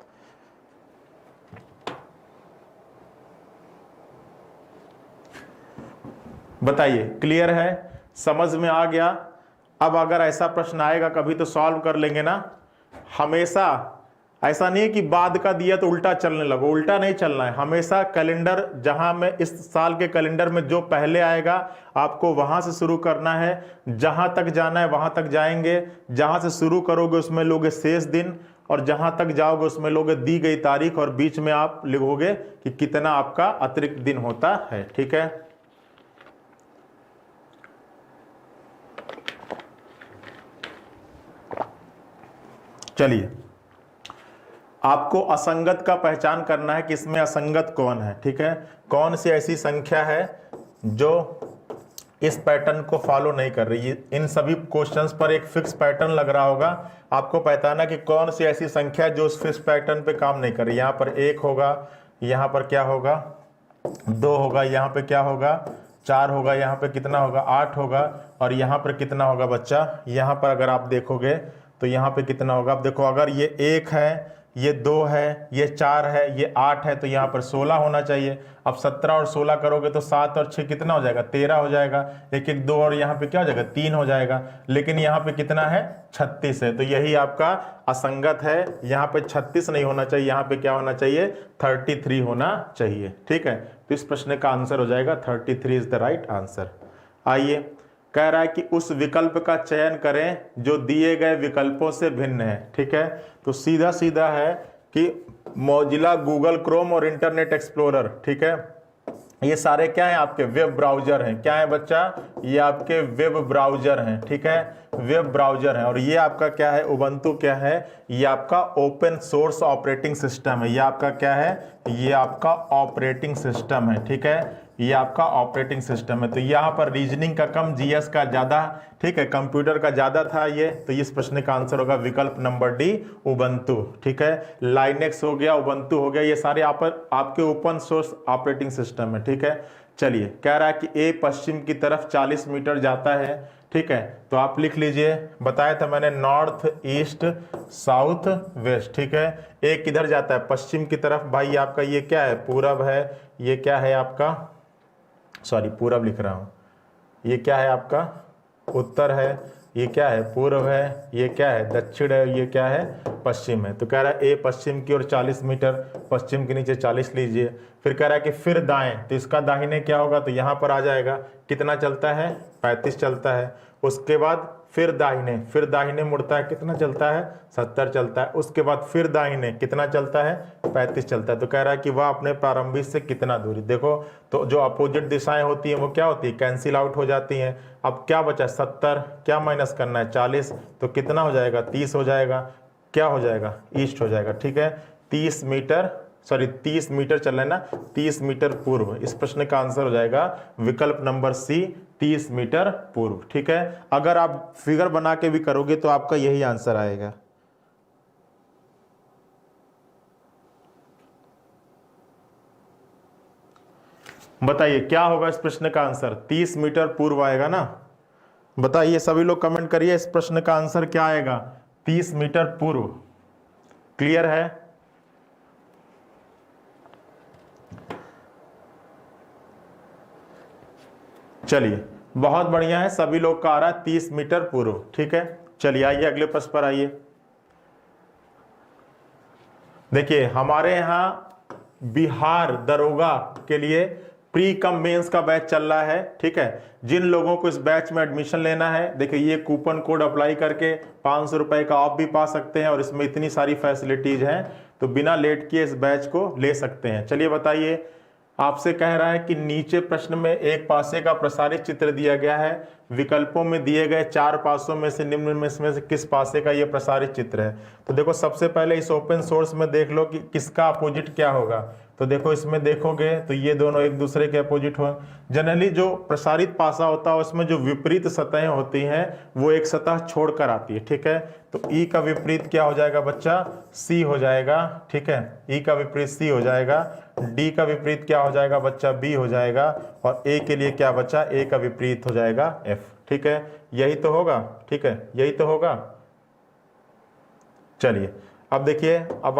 बताइए क्लियर है, समझ में आ गया। अब अगर ऐसा प्रश्न आएगा कभी तो सॉल्व कर लेंगे ना। हमेशा ऐसा नहीं है कि बाद का दिया तो उल्टा चलने लगो, उल्टा नहीं चलना है। हमेशा कैलेंडर, जहां में इस साल के कैलेंडर में जो पहले आएगा आपको वहां से शुरू करना है, जहां तक जाना है वहां तक जाएंगे। जहां से शुरू करोगे उसमें लोगे शेष दिन, और जहां तक जाओगे उसमें लोगे दी गई तारीख, और बीच में आप लिखोगे कि कितना आपका अतिरिक्त दिन होता है। ठीक है, चलिए आपको असंगत का पहचान करना है कि इसमें असंगत कौन है। ठीक है, कौन सी ऐसी संख्या है जो इस पैटर्न को फॉलो नहीं कर रही है। इन सभी क्वेश्चंस पर एक फिक्स पैटर्न लग रहा होगा, आपको पहचानना कि कौन सी ऐसी संख्या है जो उस फिक्स पैटर्न पे काम नहीं कर रही। यहाँ पर 1 होगा, यहाँ पर क्या होगा 2 होगा, यहाँ पे क्या होगा 4 होगा, यहाँ पे कितना होगा 8 होगा, और यहाँ पर कितना होगा बच्चा, यहाँ पर अगर आप देखोगे तो यहाँ पे कितना होगा। आप देखो अगर ये 1 है, ये 2 है, ये 4 है, ये 8 है, तो यहाँ पर 16 होना चाहिए। अब 17 और 16 करोगे तो 7 और 6 कितना हो जाएगा 13 हो जाएगा। 1 1 2 और यहाँ पे क्या हो जाएगा 3 हो जाएगा। लेकिन यहाँ पे कितना है 36 है, तो यही आपका असंगत है। यहाँ पे 36 नहीं होना चाहिए, यहाँ पे क्या होना चाहिए 33 होना चाहिए। ठीक है, तो इस प्रश्न का आंसर हो जाएगा 33 इज द राइट आंसर। आइए, कह रहा है कि उस विकल्प का चयन करें जो दिए गए विकल्पों से भिन्न है। ठीक है, तो सीधा सीधा है कि मोजिला, गूगल क्रोम और इंटरनेट एक्सप्लोरर, ठीक है, ये सारे क्या है आपके वेब ब्राउजर हैं। क्या है बच्चा, ये आपके वेब ब्राउजर हैं। ठीक है, वेब ब्राउजर हैं। और ये आपका क्या है उबंटू क्या है, ये आपका ओपन सोर्स ऑपरेटिंग सिस्टम है। ये आपका क्या है, ये आपका ऑपरेटिंग सिस्टम है। ठीक है, ये आपका ऑपरेटिंग सिस्टम है। तो यहाँ पर रीजनिंग का कम, जीएस का ज्यादा, ठीक है, कंप्यूटर का ज्यादा था ये। तो इस प्रश्न का आंसर होगा विकल्प नंबर डी उबंटू। ठीक है, लाइनेक्स हो गया, उबंटू हो गया, ये सारे आपके ओपन सोर्स ऑपरेटिंग सिस्टम है। ठीक है, चलिए, कह रहा है कि ए पश्चिम की तरफ 40 मीटर जाता है। ठीक है, तो आप लिख लीजिए, बताया था मैंने नॉर्थ ईस्ट साउथ वेस्ट। ठीक है, ए किधर जाता है पश्चिम की तरफ, भाई आपका ये क्या है पूरब है, ये क्या है आपका, सॉरी पूरब लिख रहा हूं, ये क्या है आपका उत्तर है, ये क्या है पूर्व है, ये क्या है दक्षिण है, ये क्या है पश्चिम है। तो कह रहा है ए पश्चिम की ओर 40 मीटर, पश्चिम के नीचे 40 लीजिए। फिर कह रहा है कि फिर दाएं, तो इसका दाहिने क्या होगा, तो यहाँ पर आ जाएगा, कितना चलता है 35 चलता है। उसके बाद फिर दाहिने मुड़ता है, कितना चलता है 70 चलता है। उसके बाद फिर दाहिने कितना चलता है 35 चलता है। तो कह रहा है कि वह अपने प्रारंभिक से कितना दूरी, देखो तो जो अपोजिट दिशाएं होती हैं वो क्या होती है कैंसिल आउट हो जाती हैं। अब क्या बचा 70, क्या माइनस करना है 40, तो कितना हो जाएगा 30 हो जाएगा, क्या हो जाएगा ईस्ट हो जाएगा। ठीक है, 30 मीटर चल रहा है ना, 30 मीटर पूर्व। इस प्रश्न का आंसर हो जाएगा विकल्प नंबर सी 30 मीटर पूर्व। ठीक है, अगर आप फिगर बना के भी करोगे तो आपका यही आंसर आएगा। बताइए क्या होगा इस प्रश्न का आंसर, 30 मीटर पूर्व आएगा ना। बताइए सभी लोग कमेंट करिए, इस प्रश्न का आंसर क्या आएगा 30 मीटर पूर्व। क्लियर है, चलिए बहुत बढ़िया है, सभी लोग का आ रहा है 30 मीटर पूर्व। ठीक है, चलिए आइए अगले प्रश्न पर आइए। देखिए हमारे यहाँ बिहार दरोगा के लिए प्री कम मेंस का बैच चल रहा है। ठीक है, जिन लोगों को इस बैच में एडमिशन लेना है, देखिए ये कूपन कोड अप्लाई करके 500 रुपए का ऑफ भी पा सकते हैं, और इसमें इतनी सारी फैसिलिटीज हैं, तो बिना लेट किए इस बैच को ले सकते हैं। चलिए बताइए, आपसे कह रहा है कि नीचे प्रश्न में एक पासे का प्रसारित चित्र दिया गया है, विकल्पों में दिए गए 4 पासों में से निम्न में से किस पासे का यह प्रसारित चित्र है। तो देखो सबसे पहले इस ओपन सोर्स में देख लो कि किसका अपोजिट क्या होगा। तो देखो इसमें देखोगे तो ये दोनों एक दूसरे के अपोजिट हो। जनरली जो प्रसारित पासा होता है उसमें जो विपरीत सतहें होती हैं वो एक सतह छोड़कर आती है। ठीक है, तो ई का विपरीत क्या हो जाएगा बच्चा, सी हो जाएगा। ठीक है, ई का विपरीत सी हो जाएगा, डी का विपरीत क्या हो जाएगा बच्चा, बी हो जाएगा, और ए के लिए क्या बचा, ए का विपरीत हो जाएगा एफ। ठीक है, यही तो होगा। ठीक है, यही तो होगा। चलिए अब देखिए, अब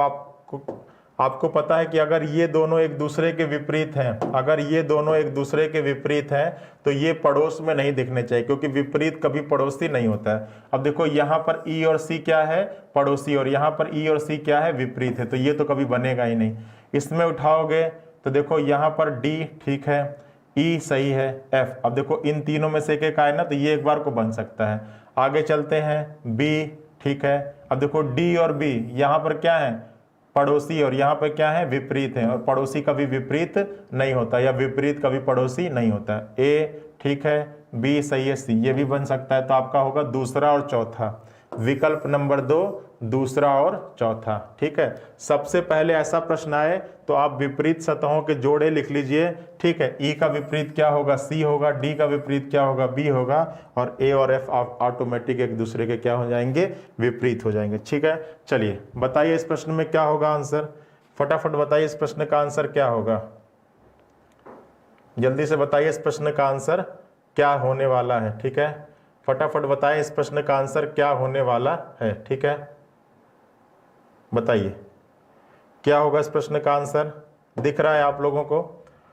आपको पता है कि अगर ये दोनों एक दूसरे के विपरीत हैं, अगर ये दोनों एक दूसरे के विपरीत हैं तो ये पड़ोस में नहीं दिखने चाहिए, क्योंकि विपरीत कभी पड़ोसी नहीं होता है। अब देखो यहाँ पर ई और सी क्या है पड़ोसी, और यहाँ पर ई और सी क्या है विपरीत है, तो ये तो कभी बनेगा ही नहीं। इसमें उठाओगे तो देखो यहाँ पर डी ठीक है, ई सही है, एफ। अब देखो इन तीनों में से एक आए ना, तो ये एक बार को बन सकता है। आगे चलते हैं, बी ठीक है। अब देखो डी और बी यहाँ पर क्या है पड़ोसी, और यहाँ पर क्या है विपरीत है, और पड़ोसी कभी विपरीत नहीं होता, या विपरीत कभी पड़ोसी नहीं होता। ए ठीक है, बी सही है, सी ये भी बन सकता है। तो आपका होगा दूसरा और चौथा, विकल्प नंबर 2 दूसरा और चौथा। ठीक है, सबसे पहले ऐसा प्रश्न आए तो आप विपरीत सतहों के जोड़े लिख लीजिए। ठीक है, ई का विपरीत क्या होगा, सी होगा, डी का विपरीत क्या होगा, बी होगा, और ए और एफ ऑटोमेटिक एक दूसरे के क्या हो जाएंगे, विपरीत हो जाएंगे। ठीक है, चलिए बताइए इस प्रश्न में क्या होगा आंसर, फटाफट बताइए इस प्रश्न का आंसर क्या होगा, जल्दी से बताइए इस प्रश्न का आंसर क्या होने वाला है। ठीक है, फटाफट बताएं इस प्रश्न का आंसर क्या होने वाला है। ठीक है, बताइए क्या होगा इस प्रश्न का आंसर, दिख रहा है आप लोगों को।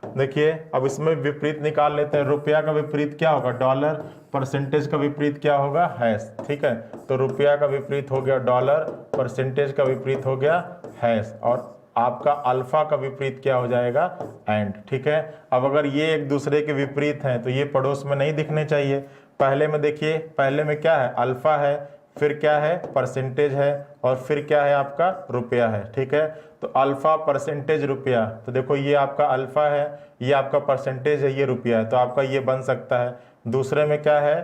देखिए अब इसमें विपरीत निकाल लेते हैं। रुपया का विपरीत क्या होगा, डॉलर, परसेंटेज का विपरीत क्या होगा, हैश। ठीक है, तो रुपया का विपरीत हो गया डॉलर, परसेंटेज का विपरीत हो गया हैश, और आपका अल्फा का विपरीत क्या हो जाएगा, एंड। ठीक है, अब अगर ये एक दूसरे के विपरीत हैं तो ये पड़ोस में नहीं दिखने चाहिए। पहले में देखिए, पहले में क्या है, अल्फा है, फिर क्या है, परसेंटेज है, और फिर क्या है आपका रुपया है। ठीक है, तो अल्फा परसेंटेज रुपया, तो देखो ये आपका अल्फा है, ये आपका परसेंटेज है, ये रुपया है, तो आपका ये बन सकता है। दूसरे में क्या है,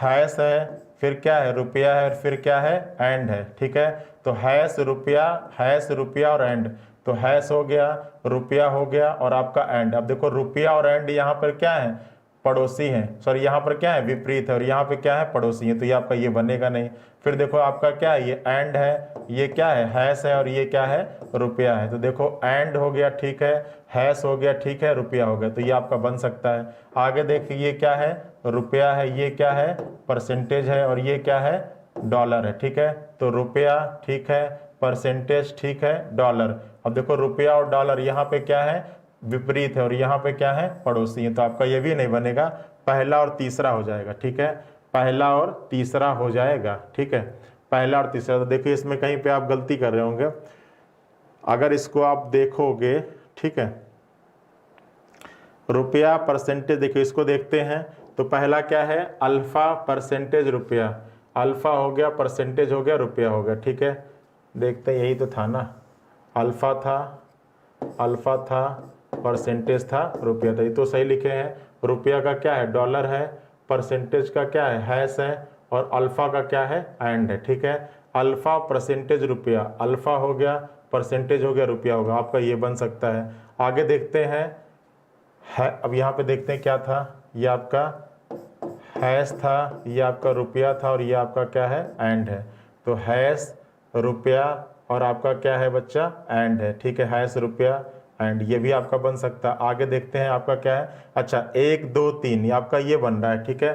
हैश है, फिर क्या है, रुपया है, और फिर क्या है, एंड है। ठीक है, तो हैश रुपया और एंड, तो हैश हो गया, रुपया हो गया, और आपका एंड। अब देखो रुपया और एंड यहाँ पर क्या है, पड़ोसी हैं, सॉरी यहाँ पर क्या है, विपरीत है, और यहाँ पे क्या है, पड़ोसी है, तो ये आपका ये बनेगा नहीं। फिर देखो आपका क्या है, ये एंड है, ये क्या है, हैश है, और ये क्या है, रुपया है, तो देखो एंड हो गया, ठीक है, हैश हो गया, ठीक है, रुपया हो गया, तो ये आपका बन सकता है। आगे देखिए ये क्या है, रुपया है, ये क्या है, परसेंटेज है, और ये क्या है, डॉलर है। ठीक है, तो रुपया ठीक है, परसेंटेज ठीक है, डॉलर। अब देखो रुपया और डॉलर यहाँ पे क्या है, विपरीत है, और यहाँ पे क्या है, पड़ोसी है, तो आपका ये भी नहीं बनेगा, पहला और तीसरा हो जाएगा। ठीक है, पहला और तीसरा हो जाएगा। ठीक है, पहला और तीसरा। तो देखिए इसमें कहीं पे आप गलती कर रहे होंगे, अगर इसको आप देखोगे, ठीक है, रुपया परसेंटेज, देखिए इसको देखते हैं, तो पहला क्या है, अल्फा परसेंटेज रुपया, अल्फा हो गया, परसेंटेज हो गया, रुपया हो गया। ठीक है, देखते हैं, यही तो था ना, अल्फा था, परसेंटेज था, रुपया था, ये तो सही लिखे हैं। रुपया का क्या है, डॉलर है, परसेंटेज का क्या है, हैश है, और अल्फा का क्या है, एंड है। ठीक है, अल्फा परसेंटेज रुपया, अल्फा हो गया, परसेंटेज हो गया, रुपया होगा, आपका ये बन सकता है। आगे देखते हैं, अब यहाँ पे देखते हैं क्या था, ये आपका हैश था, ये आपका रुपया था, और ये आपका क्या है, एंड है, तो हैश रुपया और आपका क्या है बच्चा, एंड है। ठीक है, हैश रुपया एंड, ये भी आपका बन सकता है। आगे देखते हैं आपका क्या है, अच्छा 1 2 3, ये आपका ये बन रहा है। ठीक है,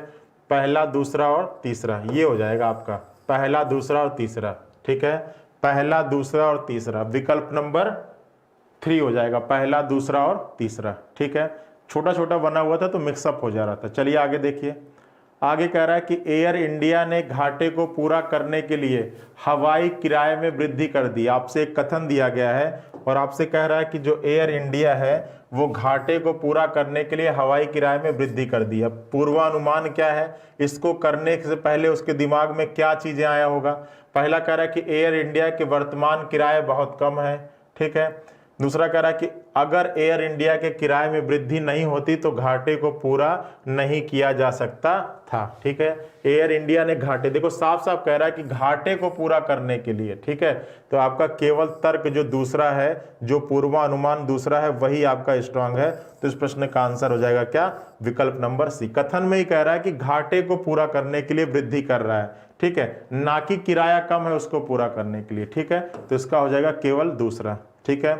पहला दूसरा और तीसरा, ये हो जाएगा आपका पहला दूसरा और तीसरा। ठीक है, पहला दूसरा और तीसरा, विकल्प नंबर 3 हो जाएगा, पहला दूसरा और तीसरा। ठीक है, छोटा छोटा बना हुआ था तो मिक्सअप हो जा रहा था। चलिए आगे देखिए, आगे कह रहा है कि एयर इंडिया ने घाटे को पूरा करने के लिए हवाई किराए में वृद्धि कर दी। आपसे एक कथन दिया गया है और आपसे कह रहा है कि जो एयर इंडिया है वो घाटे को पूरा करने के लिए हवाई किराए में वृद्धि कर दी। अब पूर्वानुमान क्या है, इसको करने से पहले उसके दिमाग में क्या चीजें आया होगा। पहला कह रहा है कि एयर इंडिया के वर्तमान किराए बहुत कम है। ठीक है, दूसरा कह रहा है कि अगर एयर इंडिया के किराए में वृद्धि नहीं होती तो घाटे को पूरा नहीं किया जा सकता था। ठीक है, एयर इंडिया ने घाटे, देखो साफ साफ कह रहा है कि घाटे को पूरा करने के लिए। ठीक है, तो आपका केवल तर्क जो दूसरा है, जो पूर्वानुमान दूसरा है, वही आपका स्ट्रांग है। तो इस प्रश्न का आंसर हो जाएगा क्या, विकल्प नंबर सी। कथन में ही कह रहा है कि घाटे को पूरा करने के लिए वृद्धि कर रहा है। ठीक है, ना कि किराया कम है उसको पूरा करने के लिए। ठीक है, तो इसका हो जाएगा केवल दूसरा। ठीक है,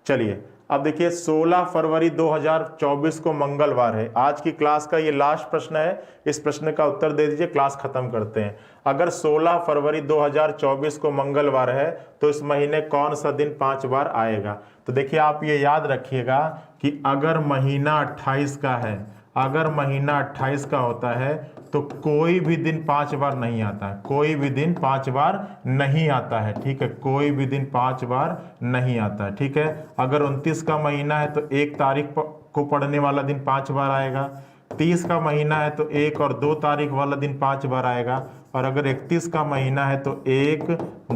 चलिए अब देखिए 16 फरवरी 2024 को मंगलवार है। आज की क्लास का ये लास्ट प्रश्न है, इस प्रश्न का उत्तर दे दीजिए, क्लास खत्म करते हैं। अगर 16 फरवरी 2024 को मंगलवार है तो इस महीने कौन सा दिन 5 बार आएगा। तो देखिए आप ये याद रखिएगा कि अगर महीना 28 का है, अगर महीना 28 का होता है तो कोई भी दिन 5 बार नहीं आता है, कोई भी दिन 5 बार नहीं आता है। ठीक है, कोई भी दिन 5 बार नहीं आता है। ठीक है, अगर 29 का महीना है तो 1 तारीख को पड़ने वाला दिन 5 बार आएगा। 30 का महीना है तो 1 और 2 तारीख वाला दिन 5 बार आएगा। और अगर 31 का महीना है तो 1,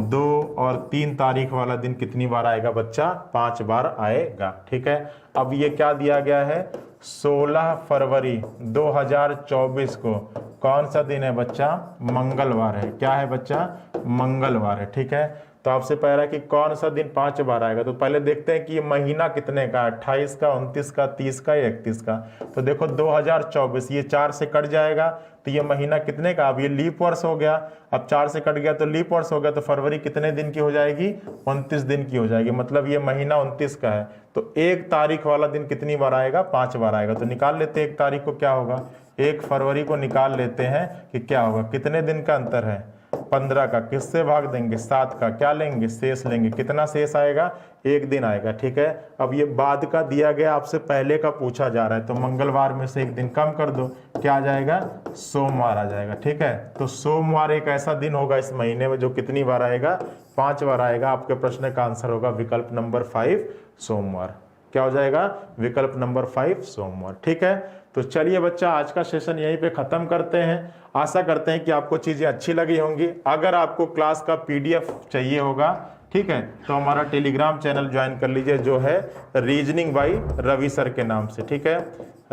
2 और 3 तारीख वाला दिन कितनी बार आएगा बच्चा, 5 बार आएगा। ठीक है, अब ये क्या दिया गया है, 16 फरवरी 2024 को कौन सा दिन है बच्चा? मंगलवार है। क्या है बच्चा? मंगलवार है। ठीक है, तो आपसे कह रहा है कि कौन सा दिन 5 बार आएगा। तो पहले देखते हैं कि ये महीना कितने का, 28 का, 29 का, 30 का या 31 का। तो देखो 2024, ये 4 से कट जाएगा तो ये महीना कितने का? अब ये लीप वर्ष हो गया, अब 4 से कट गया तो लीप वर्ष हो गया, तो फरवरी कितने दिन की हो जाएगी? 29 दिन की हो जाएगी। मतलब ये महीना 29 का है। तो 1 तारीख वाला दिन कितनी बार आएगा? 5 बार आएगा। तो निकाल लेते हैं 1 तारीख को क्या होगा, 1 फरवरी को निकाल लेते हैं कि क्या होगा। कितने दिन का अंतर है? 15 का। किससे भाग देंगे? 7 का। क्या लेंगे? शेष लेंगे। कितना शेष आएगा? 1 दिन आएगा। ठीक है, अब ये बाद का दिया गया, आपसे पहले का पूछा जा रहा है, तो मंगलवार में से 1 दिन कम कर दो, क्या आ जाएगा? सोमवार आ जाएगा। ठीक है, तो सोमवार एक ऐसा दिन होगा इस महीने में जो कितनी बार आएगा? 5 बार आएगा। आपके प्रश्न का आंसर होगा विकल्प नंबर 5 सोमवार। क्या हो जाएगा? विकल्प नंबर 5 सोमवार। ठीक है, तो चलिए बच्चा आज का सेशन यहीं पे खत्म करते हैं। आशा करते हैं कि आपको चीजें अच्छी लगी होंगी। अगर आपको क्लास का PDF चाहिए होगा, ठीक है, तो हमारा टेलीग्राम चैनल ज्वाइन कर लीजिए जो है रीजनिंग बाई रवि सर के नाम से। ठीक है,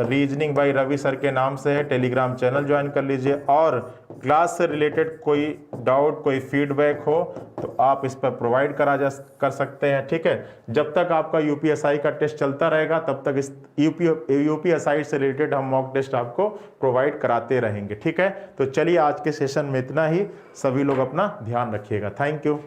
रीजनिंग बाई रवि सर के नाम से है, टेलीग्राम चैनल ज्वाइन कर लीजिए। और क्लास से रिलेटेड कोई डाउट, कोई फीडबैक हो तो आप इस पर प्रोवाइड कर सकते हैं। ठीक है, जब तक आपका UPSI का टेस्ट चलता रहेगा तब तक इस UPSI से रिलेटेड हम मॉक टेस्ट आपको प्रोवाइड कराते रहेंगे। ठीक है, तो चलिए आज के सेशन में इतना ही। सभी लोग अपना ध्यान रखिएगा। Thank you.